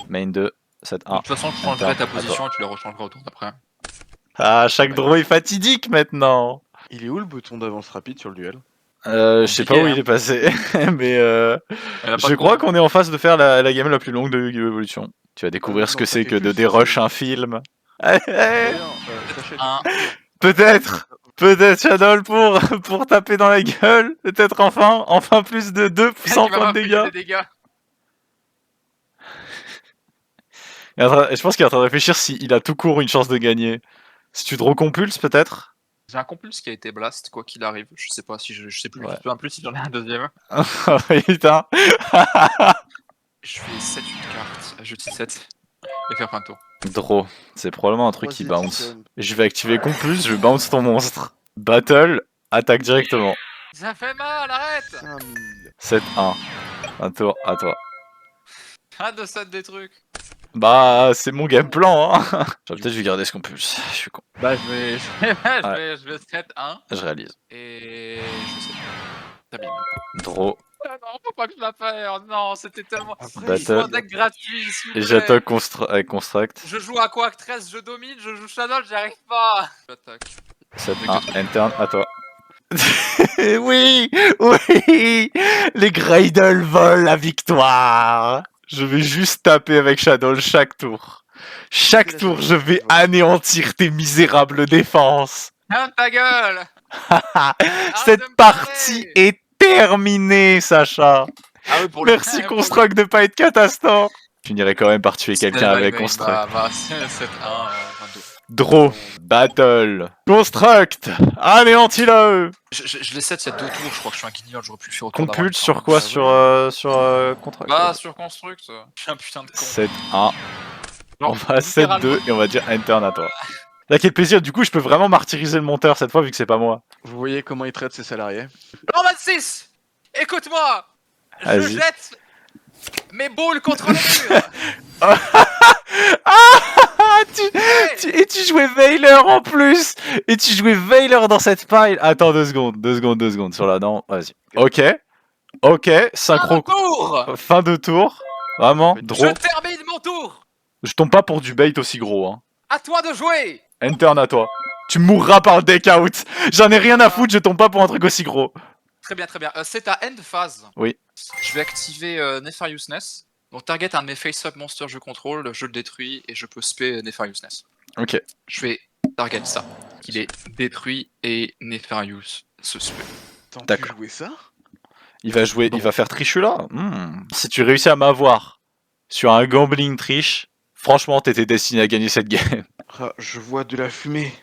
Main 2, 7-1. De toute façon, je changerai ta position et tu la rechangeras autour d'après. Ah, chaque draw est fatidique maintenant. Il est où le bouton d'avance rapide sur le duel? Je sais pas où il est passé, mais je crois qu'on est en phase de faire la game la plus longue de Yu-Gi-Oh! Evolution. Tu vas découvrir ce que c'est que de dérush un film. Peut-être Shadow pour taper dans la gueule, peut-être enfin plus de 200 points de dégâts. Je pense qu'il est en train de réfléchir s'il a tout court une chance de gagner. Si tu draw compulse, peut-être. J'ai un compulse qui a été blast, quoi qu'il arrive. Je sais pas si je sais plus. Ouais. Je sais même plus si j'en ai un deuxième. Putain. Je fais 7 une carte. Je tire 7. Et faire fin de tour. Draw. C'est probablement un truc qui Vas-y, bounce. Jason. Je vais activer compulse, je bounce ton monstre. Battle, attaque directement. Ça fait mal, arrête! 5000. 7-1. Un tour à toi. Arrête de set des trucs. Bah, c'est mon game plan, hein. J'aurais peut-être dû garder ce compulse. Je suis con. Bah, je vais set 1. Je réalise. Et je sais. T'as bien. Draw. Ah non, faut pas que je la perde. Non, c'était tellement. Après, Je joue un Battle. deck gratuit, s'il vous Et plaît. j'attaque avec construct. Je joue à quoi 13, je domine, je joue Shadow, j'y arrive pas. J'attaque. 7-1. Interne à toi. Oui, oui, les Greydle volent la victoire. Je vais juste taper avec Shadow chaque tour. Chaque tour, je vais anéantir tes misérables défenses. Ferme ta gueule. Cette de me partie parler. est terminée, Sacha. Ah oui, pour Merci pour Construct de pas être catastrophe. Je finirai quand même par tuer C'est quelqu'un le avec Maï, Construct. Bah, c'est 7-1, 22. Draw, battle, Construct, anéantis-le. Je les set il y a 2 tours, je crois que je suis un guignol, j'aurais pu le faire autant Compulse sur quoi? Sur Construct? Bah, sur Construct, je suis un putain de con. 7-1. Genre, On va à littéralement. 7-2 et on va dire interne à toi. Là, quel plaisir, du coup, je peux vraiment martyriser le monteur cette fois vu que c'est pas moi. Vous voyez comment il traite ses salariés? En 26, écoute-moi. Je Vas-y. jette mes boules contre le mur. Et tu jouais Veiler en plus. Et tu jouais Veiler dans cette pile. Attends 2 secondes sur la dent. Vas-y. Ok, synchro. Tour. Fin de tour. Vraiment, Je draw. termine mon tour. Je tombe pas pour du bait aussi gros. Hein. À toi de jouer. Interne à toi. Tu mourras par le deck out. J'en ai rien à foutre, je tombe pas pour un truc aussi gros. Très bien, très bien. C'est ta end phase. Oui. Je vais activer Nefariousness. Donc target un de mes face-up monsters je contrôle, je le détruis et je peux spé Nefariousness. Ok. Je vais target ça. Il est détruit et Nefarious se spé. T'as D'accord. pu jouer ça? Il va jouer, il va faire Trichula. Si tu réussis à m'avoir sur un gambling triche, franchement, t'étais destiné à gagner cette game. Ah, je vois de la fumée.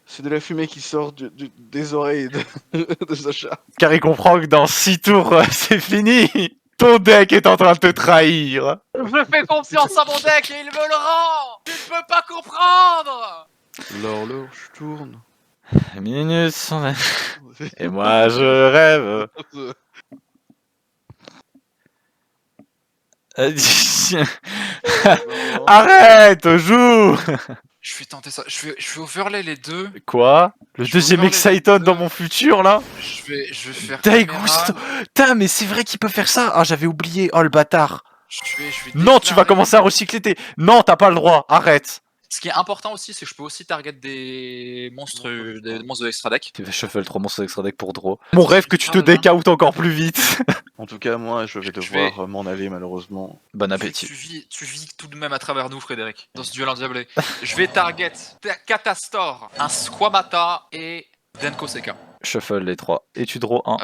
C'est de la fumée qui sort des oreilles de Sacha. Car il comprend que dans 6 tours, c'est fini. Ton deck est en train de te trahir. Je fais confiance à mon deck et il me le rend. Tu ne peux pas comprendre. L'horloge tourne. Les minutes sont... Et moi, je rêve. Arrête, joue. Je vais tenter ça. Je vais overlay les deux. Quoi? Le Je deuxième veux voir les Exciton deux. dans mon futur, là? Je vais faire Daigusto. caméra. Putain, mais c'est vrai qu'il peut faire ça. Ah, j'avais oublié. Oh, le bâtard. Je vais Non, tu vas déclarer- commencer à recycler tes... Non, t'as pas le droit. Arrête. Ce qui est important aussi, c'est que je peux aussi target des monstres de extra deck. Tu vas shuffle 3 monstres extra deck pour draw. Mon rêve que tu te Ah, là. deck out encore plus vite. En tout cas, moi, je vais Je devoir m'en aller, malheureusement. Bon appétit. Tu vis tout de même à travers nous, Frédéric, dans ce duel endiablé. Je vais target Katastor, un Squamata et Denko Seka. Shuffle les 3. Et tu draw 1.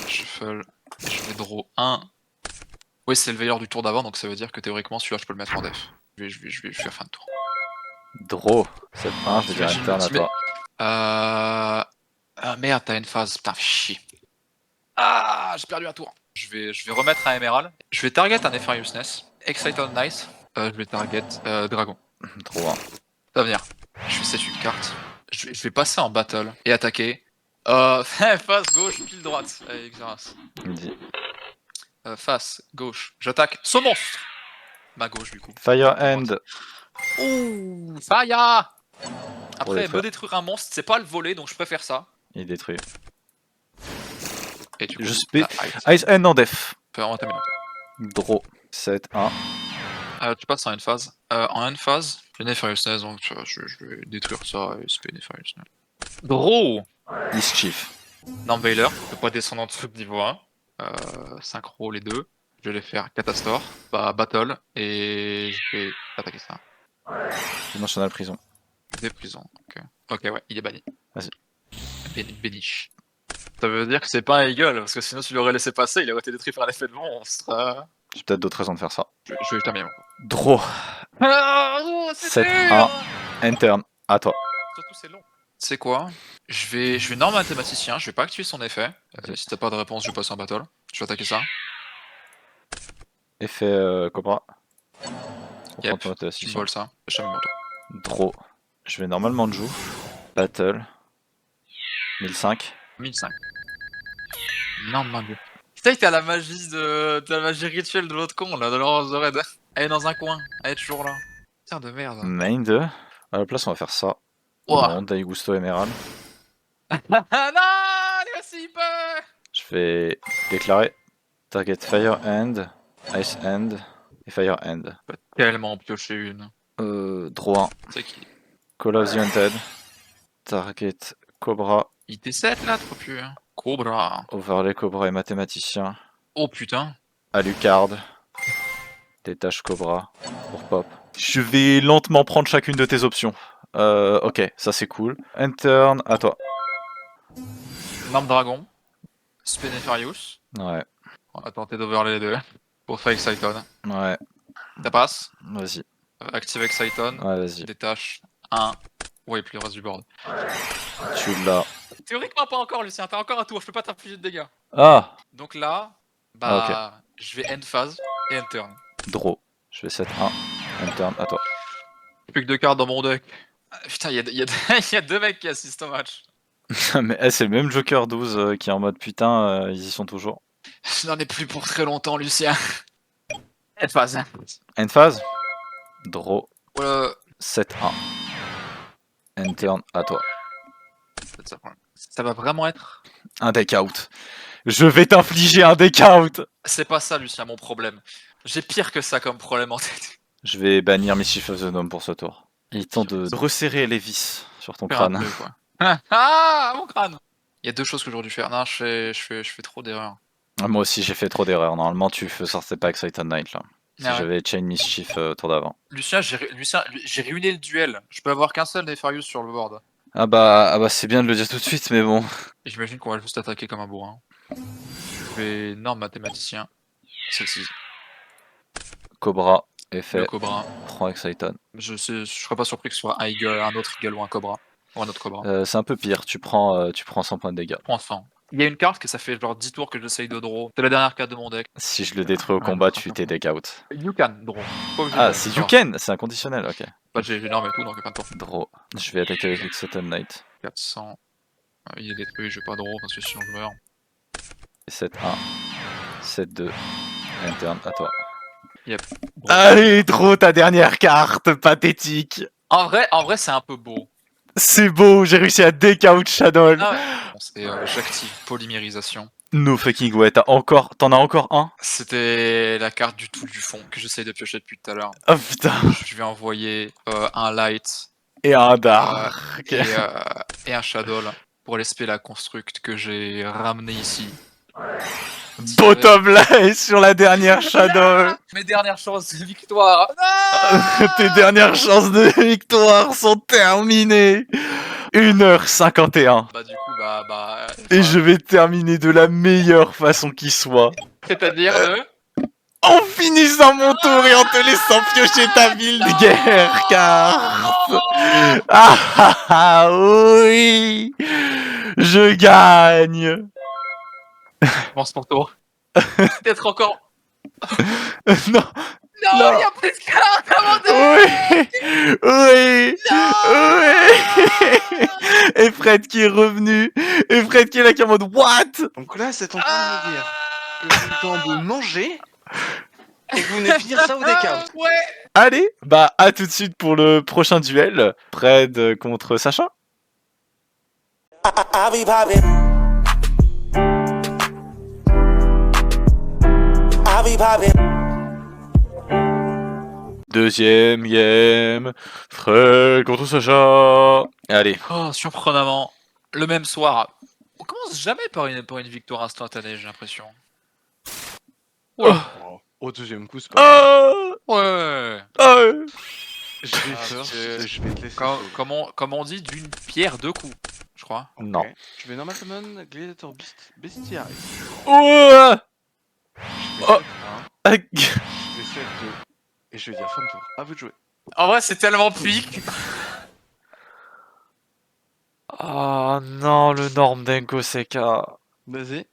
Shuffle. Je vais draw 1. Oui, c'est le veilleur du tour d'avant, donc ça veut dire que théoriquement, celui-là, je peux le mettre en def. Je vais faire fin de tour. Draw. 7-1, je vais dire T'imagines, interne à toi. Ah merde, t'as une phase. Putain, fais chier. Ah, j'ai perdu un tour. Je vais remettre un Emerald. Je vais target un Nefariousness. Excited Nice. Je vais target Dragon. Draw 1. Ça va venir. Je vais set une carte. Je vais passer en battle et attaquer. Face gauche, pile droite. Allez, Xeras. Dis. Face gauche. J'attaque ce monstre. Ma gauche, du coup. Fire End. Ouh, Faya. Pour les Après, me détruire un monstre, c'est pas le voler, donc je préfère ça. Il est détruit. Et du coup, Je spé- la Ice End en def. on va terminer. Draw. 7-1. Tu passes en une phase. En une phase, j'ai Nefariousness, donc je vais détruire ça et spé Nefariousness. Draw. Mischief. Nambailer, je peux pas descendre en dessous de niveau 1. Synchro les deux. Je vais les faire Katastor, Battle, et je vais attaquer ça. Dimensional prison. Des prisons, ok. Ok, ouais, il est banni. Vas-y. Béniche. Ça veut dire que c'est pas un eagle, parce que sinon tu l'aurais laissé passer, il aurait été détruit par l'effet de monstre. J'ai peut-être d'autres raisons de faire ça. Je vais terminer. Draw. C'est 7-1. Interne. À toi. Surtout c'est long. C'est quoi? Je vais norme mathématicien, je vais pas activer son effet. Si t'as pas de réponse, je passe en battle. Je vais attaquer ça. Effet Cobra. Yep, Comprends-toi, t'es tu me assistant. voles ça. Je moto. Draw. Je vais normalement de joue. Battle. 1005. 1005. Non, mon dieu. Putain, t'as la magie t'as la magie rituelle de l'autre con là, de l'Orange de Raid. Elle est dans un coin, elle est toujours là. Putain de merde. Main 2. À la place, on va faire ça. Ouah. Non, Daigusto Emerald. Ah non, lui aussi il peut. Je vais déclarer Target Fire Hand, Ice Hand et Fire Hand. Je peux tellement piocher une. Draw 1. C'est qui? Call of the Hunted. Target Cobra. Il T7 là, trop plus. Cobra. Overlay Cobra et mathématicien. Oh putain. Alucard. Détache Cobra. Pour pop. Je vais lentement prendre chacune de tes options. Ok, ça c'est cool. Intern, à toi. Norme Dragon. Spinefarius. Ouais, On va tenter d'overlay les deux. Pour faire Exciton. ouais, Ça passe. vas-y. Active Exciton. Ouais, vas-y. Détache 1. Ouais, plus le reste du board. Tu l'as. Théoriquement pas encore Lucien, t'as encore un tour, je peux pas t'infliger de dégâts. Ah, Donc là, bah je vais end phase et end turn. Draw. Je vais 7-1. Intern, à toi. Plus que 2 cartes dans mon deck. Putain, il y a deux mecs qui assistent au match. Mais c'est le même Joker 12 qui est en mode putain, ils y sont toujours. Je n'en ai plus pour très longtemps Lucien. End phase. End phase. Draw. Voilà. 7-1. Intern, à toi. Ça va vraiment être... Un deck out. Je vais t'infliger un deck out. C'est pas ça Lucien mon problème. J'ai pire que ça comme problème en tête. Je vais bannir Mischief of the Gnome pour ce tour. Il est temps de resserrer les vis sur ton Faire un crâne. peu, quoi. Ah, mon crâne. Il y a deux choses que j'aurais dû faire. Non, je fais trop d'erreurs. Ah, moi aussi j'ai fait trop d'erreurs. Normalement tu sortais pas Excited Knight là. Si Ah ouais. j'avais Chain Mischief tour d'avant. Lucien, j'ai ruiné le duel. Je peux avoir qu'un seul Nefarius sur le board. Ah bah c'est bien de le dire tout de suite mais bon. Et j'imagine qu'on va juste attaquer comme un bourrin. Je vais norme mathématicien. Celle-ci. Cobra, Le effet, Cobra. prends Excited. Je serais pas surpris que ce soit un Eagle, un autre Eagle ou un Cobra. Ou un autre Cobra. C'est un peu pire, tu prends 100 points de dégâts. Enfin. Il y a une carte que ça fait genre 10 tours que j'essaye de draw. C'est la dernière carte de mon deck. Si je le détruis au combat, tu t'es deck out. You can draw. Pas obligé Ah, de- c'est you can, c'est inconditionnel, ok. Bah, j'ai énorme et tout, donc pas de tour. Draw. Je vais attaquer avec Excited Knight. 400. Il est détruit, je vais pas draw parce que sinon je meurs. 7-1, 7-2, interne, à toi. Yep. Allez, draw ta dernière carte, pathétique. En vrai c'est un peu beau. C'est beau, j'ai réussi à deck out Shadow. Ah ouais. Et j'active polymérisation. No fucking way, t'en as encore un? C'était la carte du tout du fond que j'essaye de piocher depuis tout à l'heure. Oh putain. Je vais envoyer un light Et un dark. et un shadow pour l'esprit la construct que j'ai ramené ici. Bottom line sur la dernière Shadow. Mes dernières chances de victoire. Tes dernières chances de victoire sont terminées. 1h51. Bah du coup bah. Et je vais terminer de la meilleure façon qui soit. C'est-à-dire En finissant mon tour et en te laissant piocher ta ville de guerre, carte. Ah ah ah oui. Je gagne. Pense pour tour. Peut-être encore. Non. Non, Non. il y a plus de cartes à mon deck. Oui. Oui. Et Fred qui est revenu. Et Fred qui est là qui est en mode what? Donc là, c'est en train de me dire que j'ai le temps de manger et que vous venez finir ça au deck out. Ouais. Allez, bah à tout de suite pour le prochain duel. Fred contre Sacha. I'll be poppin'. I'll be poppin'. Deuxième game. Fred contre Sacha. Allez. Oh, surprenamment, le même soir. On commence jamais par une victoire instantanée, j'ai l'impression. Oh. Au deuxième coup, c'est pas. Ouais. Je vais Ah, first, c'est- je vais te laisser. Comme on dit, d'une pierre deux coups, je crois. Ok. Non. Je vais normal summon Gladiator Bestiary. Ouais. Je vais Oh. mettre Je vais set 2. Et je vais dire fin de tour. À vous de jouer. En vrai, c'est tellement pique. Oh non, le Norm Denko Seka. Vas-y.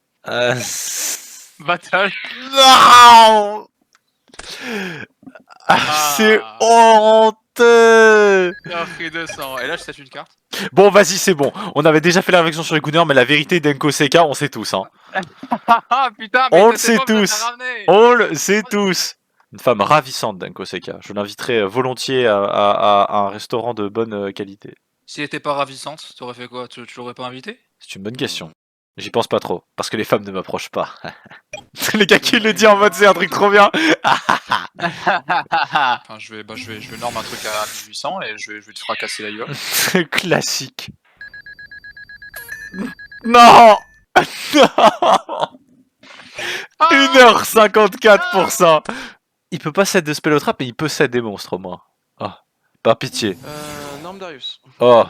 Battle. Non. C'est honteux. Il a pris 200. Et là, je tâche une carte. Bon, vas-y, c'est bon. On avait déjà fait la réflexion sur les Gunner, mais la vérité, Denko Seka, on sait tous. Hein. Ah putain, mais On le t'étais sait pas obligé de tous. la ramener. On le sait tous. Une femme ravissante, Denko Seka. Je l'inviterai volontiers à un restaurant de bonne qualité. Si elle était pas ravissante, t'aurais fait quoi? Tu l'aurais pas invité? C'est une bonne question. J'y pense pas trop, parce que les femmes ne m'approchent pas. Les gars qui le disent en mode c'est un truc trop bien. Enfin, je vais norme un truc à 1800 et je vais te fracasser la gueule. Classique. Non. Non. 1h54 pour ça. Il peut pas set de spellotrap, mais il peut set des monstres au moins. Oh, par pitié. Norm Darius. Oh.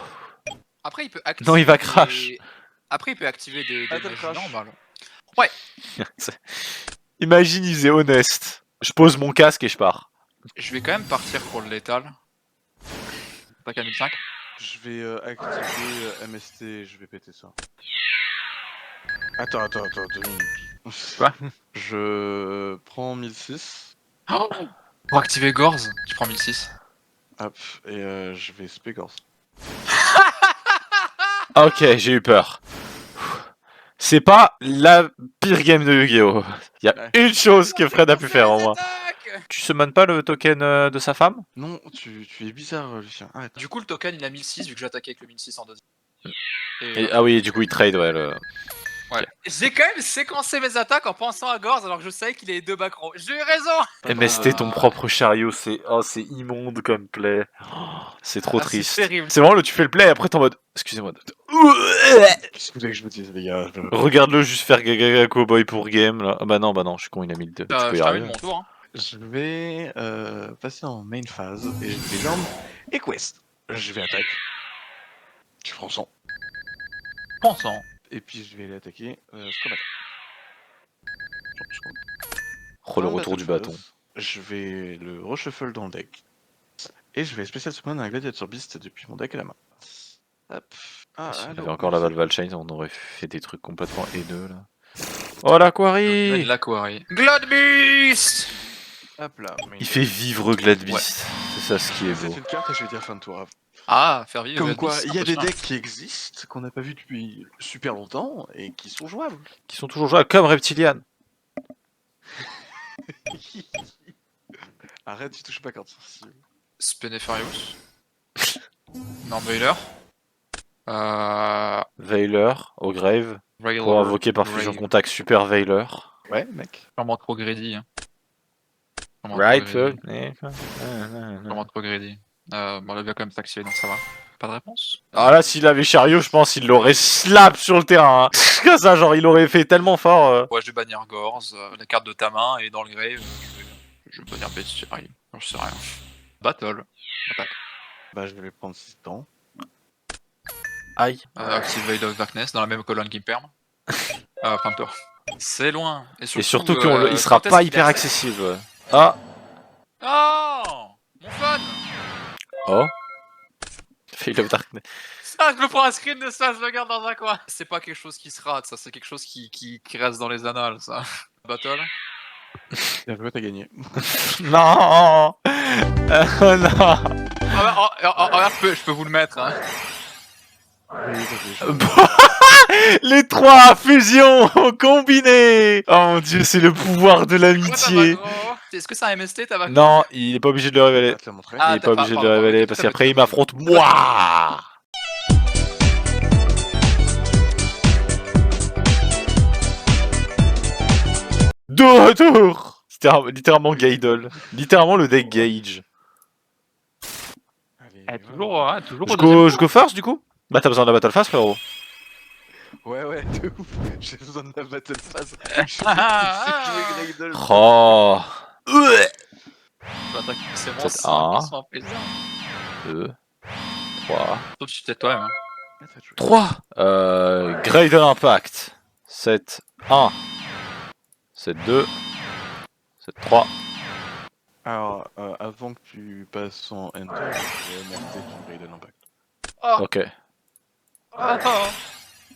Après, il peut activer. Non, il va crash. Après, il peut activer des Attends, magies crash. normales. Imagine, il faisait honest. Je pose mon casque et je pars. Je vais quand même partir pour le létal. Attaque à 1005. Je vais activer MST et je vais péter ça. Attends, 2 minutes. Quoi? Je prends 1006. Oh, pour activer Gorz, tu prends 1006. Hop, et je vais spé Gorz. Ok, j'ai eu peur. C'est pas la pire game de Yu-Gi-Oh! Il y a Ouais. une chose que Fred a pu faire au moins. Tu summones pas le token de sa femme? Non, tu es bizarre, Lucien. Arrête. Du coup, le token il a 1006 vu que j'ai attaqué avec le 1006 en deuxième. Ah oui, du coup il trade, ouais. Ouais. J'ai quand même séquencé mes attaques en pensant à Gorz alors que je savais qu'il est 2 backrow. J'ai eu raison! MST ton propre chariot, c'est immonde comme play. Oh, c'est trop triste. C'est terrible. C'est vraiment là tu fais le play et après t'es en mode excusez-moi. Qu'est-ce que vous voulez que je vous dise, les gars? Regarde-le juste faire Gaga Cowboy pour game là. Ah bah non, je suis con, il a mis le 2. Tu peux y Je termine arriver. mon tour. Hein. Je vais passer en main phase et je vais norm et quest. Je vais attaque. Je prends 100. Pensant. Et puis je vais aller attaquer Scrum Attack. Oh, le retour du bâton. Je vais le reshuffle dans le deck. Et je vais spécial summon un Gladiator Beast depuis mon deck à la main. Hop. Ah, Si on alors, avait encore la Valval Chain, on aurait fait des trucs complètement haineux là. Oh la quarry! L'Aquari. Gladbeast! Hop là. Il fait vivre Gladbeast. C'est ça ce qui est C'est beau. une carte et je vais dire fin de tour. Ah, faire vivre Comme quoi, Gladbeast, il y a un des peu chiant. decks qui existent, qu'on n'a pas vu depuis super longtemps et qui sont jouables. Qui sont toujours jouables comme Reptilian. Arrête, tu touches pas carte sensible. Spinefarius. Normbailer. Veiler, au grave. Regular. Pour invoquer par fusion contact Super Veiler. Ouais, mec. Vraiment trop greedy. Hein. Vraiment Right, trop greedy. fuck. Vraiment trop greedy. Bon, là, il va quand même s'activer, donc ça va. Pas de réponse? Ah là, s'il avait chariot, je pense qu'il l'aurait slap sur le terrain. Hein. Comme ça, genre, il aurait fait tellement fort. Ouais, je vais bannir Gorz, la carte de ta main, et dans le grave, je vais bannir Bestiary. Non, je sais rien. Battle. Attaque. Bah, je vais les prendre 6 temps. Aïe. Active Veil of Darkness dans la même colonne qu'Imperm. Fin de tour. C'est loin. Et surtout qu'il sera quand est-ce pas qu'il hyper a- accessible. Ouais. Ah. Oh! Mon fun! Oh. Veil of Darkness. Ça, je le prends un screen de ça, je le garde dans un coin. C'est pas quelque chose qui se rate, ça, c'est quelque chose qui reste dans les annales, ça. Battle. Bien joué, t'as gagné. Non. Non. Je peux vous le mettre, hein. Les trois fusions combinées. Oh mon dieu, c'est le pouvoir de l'amitié. Est-ce que c'est un MST, ta vague? Non, il est pas obligé de le révéler. te le montrer. Ah, Il est pas obligé de le pardon, révéler ok, parce tout à qu'après fait. il m'affronte moi. De retour. Littéralement Gaidol. Littéralement le deck Gage. Allez, Toujours Je go first du coup. Bah t'as besoin de la battle phase frérot. Ouais, de ouf. J'ai besoin de la battle phase. Je vais jouer Gladiator. Oh. C'est mon Peut-être sang, un. qui sont plaisir. 2, 3. Sauf si peut-être toi-même. Hein. 3. Greater Impact. 7, 1. 7, 2. 3. Alors, avant que tu passes en Enter, je vais MRT sur Grade Impact. Ok. Ah.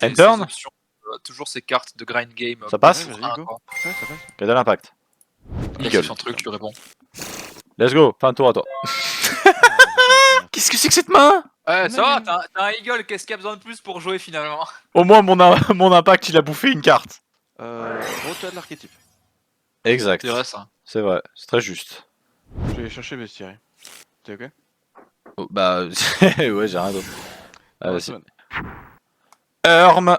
And Et turn ces options, toujours ces cartes de grind game. Ça passe Ouais, pour vas-y, un, go. quoi. Ouais, ça passe. Quel de l'impact. Là, Eagle. c'est un truc, tu réponds. Let's go, fin de tour à toi. Qu'est-ce que c'est que cette main? Ouais, ça va, Même. t'as un Eagle, qu'est-ce qu'il y a besoin de plus pour jouer finalement? Au moins mon impact il a bouffé une carte. Rota de l'archétype. Exact. C'est vrai ça. C'est vrai, c'est très juste. Je vais aller chercher bestiaire. T'es ok? Oh, bah ouais j'ai rien d'autre. Ouais, Vas-y. c'est bon. Herm.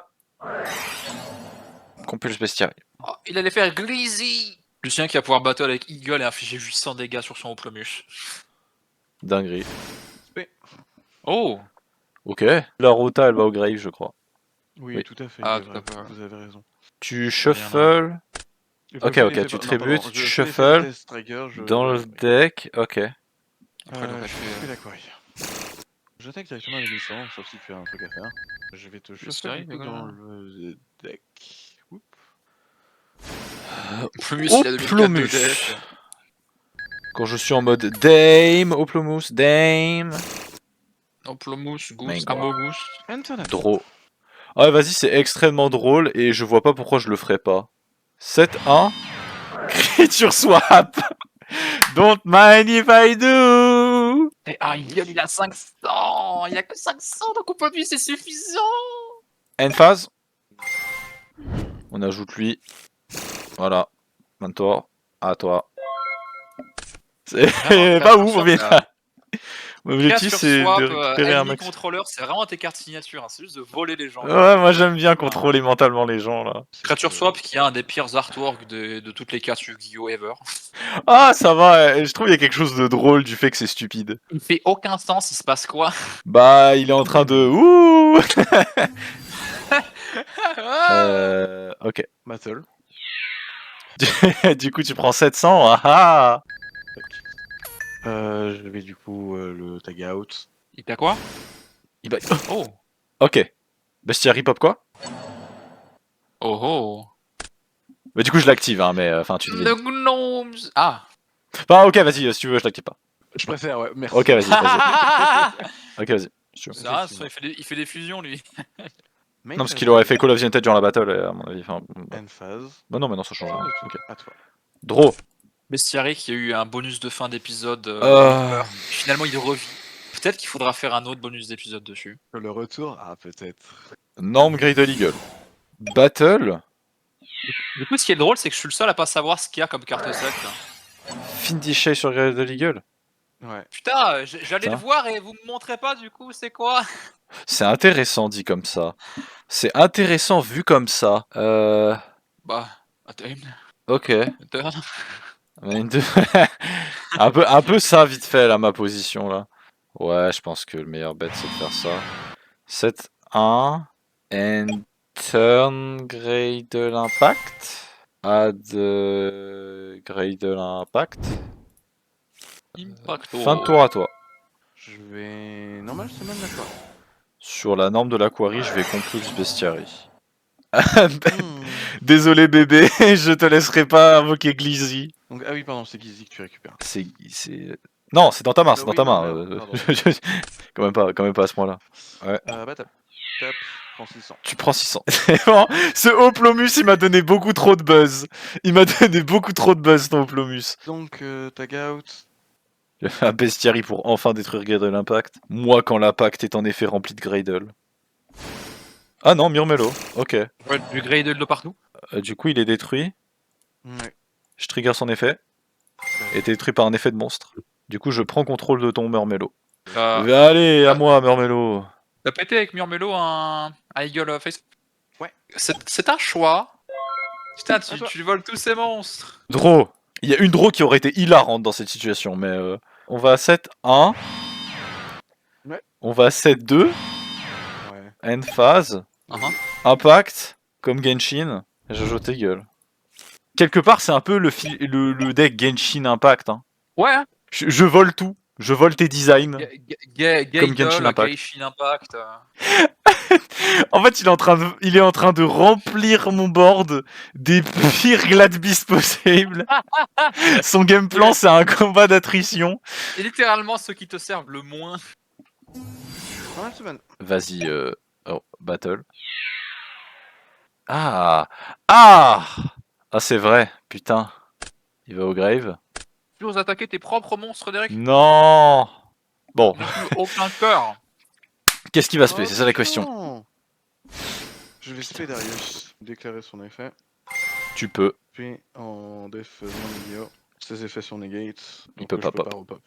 Compulse bestiaire. Oh, il allait faire Glizzy. Lucien qui va pouvoir battle avec Eagle et infliger 800 dégâts sur son Oplomus. Dinguerie. Oh. Ok. La rota elle va au grave je crois. Oui, Oui. tout à fait. Ah, c'est tout à vrai, fait. Vous avez raison. Tu shuffles Ok, ok, tu tributes, tu shuffles dans le deck. Ok. Après, donc, Je elle fait, fais la query. J'attaque directement avec 1100, sauf si tu as un truc à faire. Je vais te shuffle série, du coup les gars. dans le deck. Oups. Oplomus, il a 2004 de Oplomus. deck. Quand je suis en mode Dame, Oplomus, Dame. Oplomus, Goose, Mango. Amogus. Internet. Draw. Ah vas-y, c'est extrêmement drôle et je vois pas pourquoi je le ferais pas. 7-1. Creature swap. Don't mind if I do. Et Eagle, il a 500. Il y a que 500, donc Oplomus, c'est suffisant. End phase. On ajoute lui. Voilà. Maintenant, à toi. C'est Vraiment, pas Creature ouf, swap, mais là. mon objectif Creature c'est swap, de récupérer un enemy max. controller, c'est vraiment tes cartes signatures, hein, c'est juste de voler les gens. Ouais, moi j'aime bien contrôler mentalement les gens là. Creature swap qui a un des pires artworks de toutes les cartes Yu-Gi-Oh! Ever. Ah, ça va, je trouve il y a quelque chose de drôle du fait que c'est stupide. Il fait aucun sens, il se passe quoi? Bah, il est en train de. Ouh. Ok. Battle. Du coup, tu prends 700. Ah ah. Je vais du coup le tag out. Il t'a quoi? Il va- Oh! Ok. Bestiaire hip-hop quoi? Oh oh! Bah, du coup, je l'active, hein, mais enfin, tu dis. The gnomes! Ah! Enfin, ok, vas-y, si tu veux, je l'active pas. Je préfère, ouais, merci. Ok, vas-y, vas-y. Ok, vas-y. si tu veux. C'est rien, il fait des fusions lui. Main Non, parce phase qu'il aurait fait deck, Call of the Undead durant la battle, à mon avis. Enfin, bah. End phase. Bah non, mais non, ça change rien. Ok. À toi. Draw. Bestiary qui a eu un bonus de fin d'épisode. Finalement, il revit. Peut-être qu'il faudra faire un autre bonus d'épisode dessus. Le retour? Ah, peut-être. Norm Greydle Eagle. Battle. Du coup, ce qui est drôle, c'est que je suis le seul à pas savoir ce qu'il y a comme carte set. Findichet sur Greydle Eagle. Ouais. Putain, j'allais le Putain. voir et vous me montrez pas du coup, c'est quoi? C'est intéressant dit comme ça. C'est intéressant vu comme ça. Bah, attends, Ok. attends. Mais un peu ça vite fait là ma position là. Ouais, je pense que le meilleur bet c'est de faire ça. 7-1 and turn Greydle Impact. Add Greydle Impact. Impacto. Fin de tour à toi. Je vais. Normal, semaine d'accord. Sur la norme de l'Aquari, je vais Compulse Bestiary. Hmm. Désolé bébé, je te laisserai pas invoquer Glizzy. Donc, ah oui, pardon, c'est Gizzy que tu récupères. C'est. Non, c'est dans ta main, c'est dans Oui, ta non, main. merde, pardon. Quand même pas à ce point-là. Bah, tape. Tape, prends 600. Tu prends 600. Vraiment, ce Oplomus, il m'a donné beaucoup trop de buzz. Il m'a donné beaucoup trop de buzz, ton Oplomus. Donc, tag out. J'ai fait un bestiary pour enfin détruire Greydle Impact. Moi, quand l'impact est en effet rempli de Greydle. Ah non, Murmelo. Ok. Ouais, du Greydle de partout. Du coup, il est détruit. Ouais. Je trigger son effet. Et t'es détruit par un effet de monstre. Du coup, je prends contrôle de ton Murmelo. Allez, à moi, Murmelo. T'as pété avec Murmelo un Eagle Face? Ouais. C'est un choix. Putain, À toi. tu voles tous ces monstres. Draw. Il y a une draw qui aurait été hilarante dans cette situation, mais on va à 7-1. Ouais. On va à 7-2. Ouais. End phase. Impact. Comme Genshin. J'ajoute tes gueules. Quelque part, c'est un peu le deck Genshin Impact. Hein. Ouais, hein. Je vole tout. Je vole tes designs. Comme Genshin Gaydol, Impact. Genshin Impact. En fait, il est en train de remplir mon board des pires Gladbeast possibles. Son game plan, c'est un combat d'attrition. Et littéralement ceux qui te servent le moins. Pas mal, semaine. Vas-y, oh, battle. Ah, ah, ah, c'est vrai. Putain, il va au grave. Tu oses attaquer tes propres monstres, Derek? Non. Bon, J'ai plus aucun cœur. qu'est-ce qui va se passer? C'est ça la question. Non. Je vais spé Darius, déclarer son effet. Tu peux. Puis en def non milieu, ses effets sont negate. Il donc peut je pas peux pop. pas repop.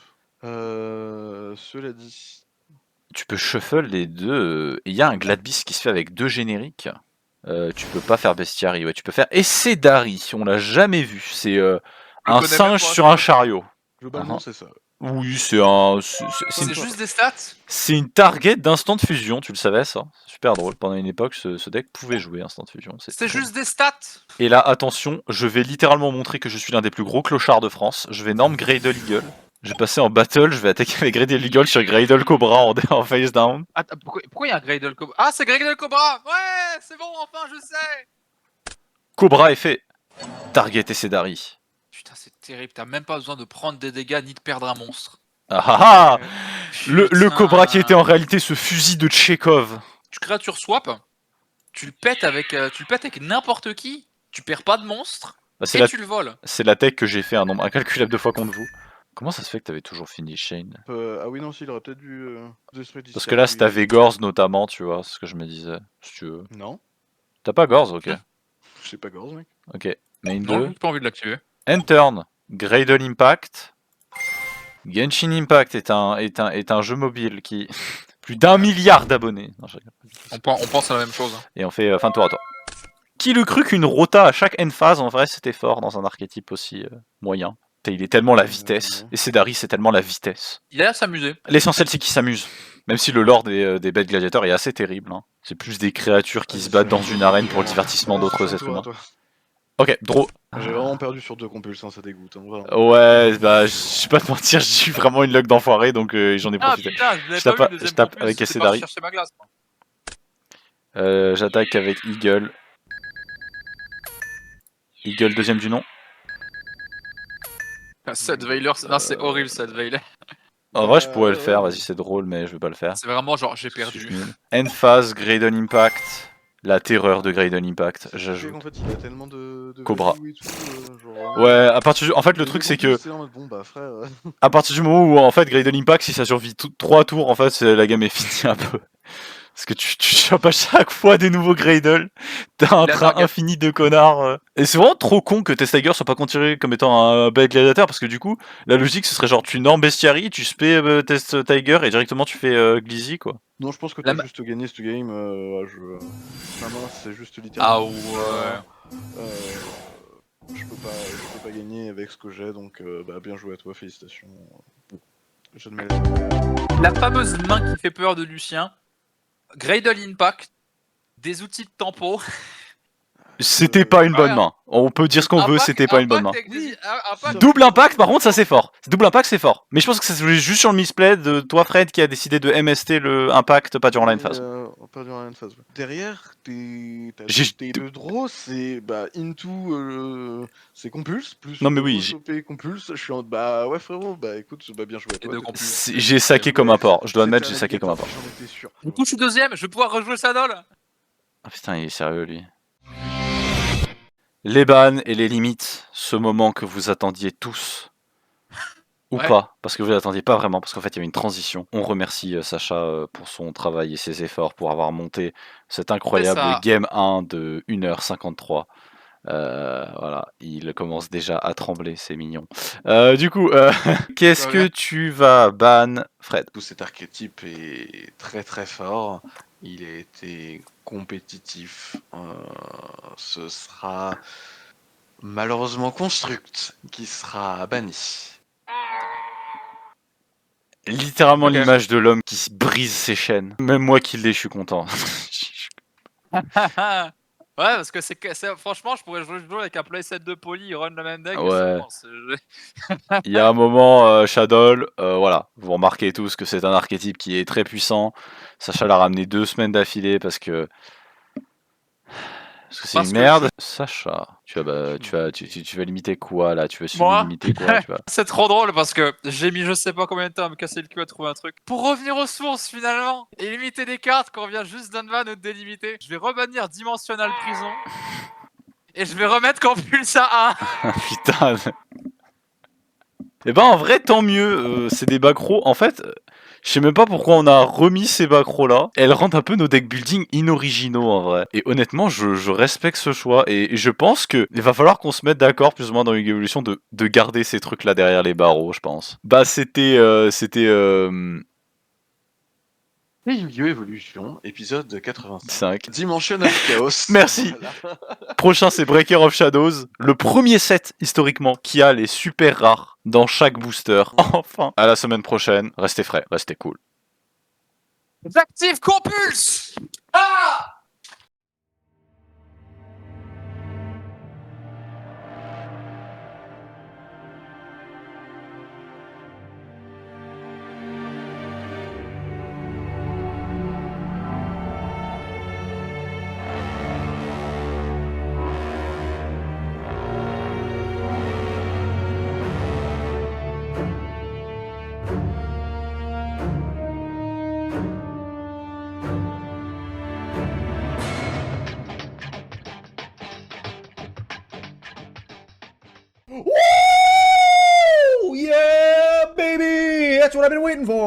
Cela dit, Tu peux shuffle les deux. Il y a un Gladbeast qui se fait avec 2 génériques. Tu peux pas faire Bestiary. Ouais, tu peux faire Essedari. On l'a jamais vu. C'est un connais même singe pas, sur je un chariot. globalement Uh-huh. c'est ça. Oui, c'est un. C'est juste des stats? C'est une target d'instant fusion. Tu le savais ça? C'est super drôle. Pendant une époque, ce deck pouvait jouer instant fusion. C'est très juste des stats? Et là, attention, je vais littéralement montrer que je suis l'un des plus gros clochards de France. Je vais norm Greydle Eagle. Je vais passer en battle, je vais attaquer avec Greydle Eagle sur Greydle Cobra en face down. Attends, pourquoi il y a un Greydle Cobra? Ah, c'est Greydle Cobra! Ouais, c'est bon, enfin, je sais! Cobra est fait. Target et Sedari. Putain, c'est terrible, t'as même pas besoin de prendre des dégâts ni de perdre un monstre. Ah ah ah le Putain. Cobra qui était en réalité ce fusil de Tchekhov. Tu créature swap, tu le pètes avec n'importe qui, tu perds pas de monstre, Bah, c'est et la, tu le voles. c'est la tech que j'ai fait un nombre incalculable de fois contre vous. Comment ça se fait que t'avais toujours fini Shane? Ah oui non, si, il aurait peut-être dû Parce que là, si t'avais Gorz notamment, tu vois, c'est ce que je me disais. Si tu veux. Non, T'as pas Gorz, ok. je sais pas Gorz mec. Ok. Main Non, 2. j'ai pas envie de l'activer. End turn. Greydle Impact. Genshin Impact est un jeu mobile qui. Plus d'1 milliard d'abonnés. Non, je rigole. On pense à la même chose. Hein. Et on fait fin de tour à toi. Qui le cru qu'une rota à chaque end phase, en vrai, c'était fort dans un archétype aussi moyen. Il est tellement la vitesse. Et Sedari, c'est tellement la vitesse. Il a l'air de s'amuser. L'essentiel, c'est qu'il s'amuse. Même si le lore des bêtes gladiateurs est assez terrible. Hein. C'est plus des créatures qui se battent dans une arène pour le divertissement d'autres êtres humains. Ok, draw. J'ai vraiment perdu sur 2 compulsions, ça dégoûte. Hein, vraiment. Ouais, bah, je vais pas te mentir, j'ai eu vraiment une luck d'enfoiré, donc j'en ai Ah profité. putain, je l'avais Je tape pas pas- vu le deuxième je tape campus, avec c'était Essedari. pas chercher ma glace. moi. J'attaque avec Eagle. Eagle, deuxième du nom. Seth Veiler, non c'est horrible Seth Veiler. En vrai, je pourrais le faire, vas-y, c'est drôle, mais je vais pas le faire. C'est vraiment genre j'ai Je suis perdu. nul. End phase, Greydle Impact. La terreur de Greydle Impact, En j'ajoute. fait, il a tellement de Cobra. value et tout, genre, Ouais, à partir du... En fait, le et truc, les c'est compulses, que... en mode, bon bah frère. À partir du moment où, en fait, Greydle Impact, si ça survit 3 tours, en fait, la game est finie un peu. Parce que tu chopes à chaque fois des nouveaux Greydle. T'as un La train target. infini de connards. Et c'est vraiment trop con que Test Tiger soit pas considéré comme étant un bête gladiateur, parce que du coup, la logique, ce serait genre, tu normes Bestiary, tu spé Test Tiger, et directement tu fais Glizzy, quoi. Non, je pense que La t'as ma- juste gagné ce game. Non, c'est juste Ah littéralement. ouais. Je peux pas gagner avec ce que j'ai, donc bah, bien joué à toi, félicitations. Je ne me laisse. La fameuse main qui fait peur de Lucien. Greydle Impact. Des outils de tempo. C'était pas une bonne ouais. main. On peut dire ce qu'on veut, Impact- c'était pas une bonne main. Impact avec des- Impact- Double impact, par contre, ça c'est fort. Double impact, c'est fort. Mais je pense que ça se jouait juste sur le misplay de toi, Fred, qui a décidé de MST le impact, pas durant la phase. Pas durant la phase. Ouais. Derrière, J'ai- tes deux draws, c'est bah, into, c'est compulse, plus Non, mais oui, choper compulse. Je suis en bah ouais frérot, bah écoute, bah bien joué à toi. deux t'étais- compulses. J'ai saqué comme un porc. Je dois admettre, C'était j'ai un saqué comme un porc. alligator, J'en étais sûr. Du coup, je suis deuxième, je vais pouvoir rejouer Sadol. Ah putain, il est sérieux, lui. Les bans et les limites, ce moment que vous attendiez tous. Ou Ouais. pas, parce que vous l'attendiez pas vraiment, parce qu'en fait il y avait une transition. On remercie Sacha pour son travail et ses efforts pour avoir monté cet incroyable ça. Game 1 de 1h53. Voilà, il commence déjà à trembler, c'est mignon. Du coup, qu'est-ce Ça va que bien. tu vas ban, Fred? Tout cet archétype est très très fort. Il a été compétitif. Ce sera malheureusement Construct qui sera banni. Littéralement Ok. l'image de l'homme qui se brise ses chaînes. Même moi qui l'ai, je suis content. Ouais, parce que franchement, je pourrais jouer avec un playset de poly, run le même deck, et c'est Ouais. bon. Il y a un moment, Shadow, voilà, vous remarquez tous que c'est un archétype qui est très puissant. Sacha l'a ramené 2 semaines d'affilée parce que c'est Parce une que merde. Sacha, tu vas limiter quoi là? Tu vas Moi limiter quoi? Tu vas... C'est trop drôle parce que j'ai mis je sais pas combien de temps à me casser le cul à trouver un truc. Pour revenir aux sources finalement et limiter des cartes quand on vient juste d'Unvan ou de délimiter, je vais rebannir Dimensional Prison et je vais remettre Compulsa 1. Putain. Et ben en vrai, tant mieux. C'est des backrows. En fait, je sais même pas pourquoi on a remis ces backrows là. Elles rendent un peu nos deck building inoriginaux en vrai. Et honnêtement, je respecte ce choix. Et je pense que il va falloir qu'on se mette d'accord plus ou moins dans une évolution de garder ces trucs là derrière les barreaux, je pense. Bah c'était Et Yu-Gi-Oh! Evolution, épisode 85. 5. Dimension of Chaos. Merci. Voilà. Prochain, c'est Breaker of Shadows. Le premier set, historiquement, qui a les super rares dans chaque booster. Enfin. À la semaine prochaine. Restez frais, restez cool. J'active Compulse. Ah Woo! Yeah, baby! That's what I've been waiting for.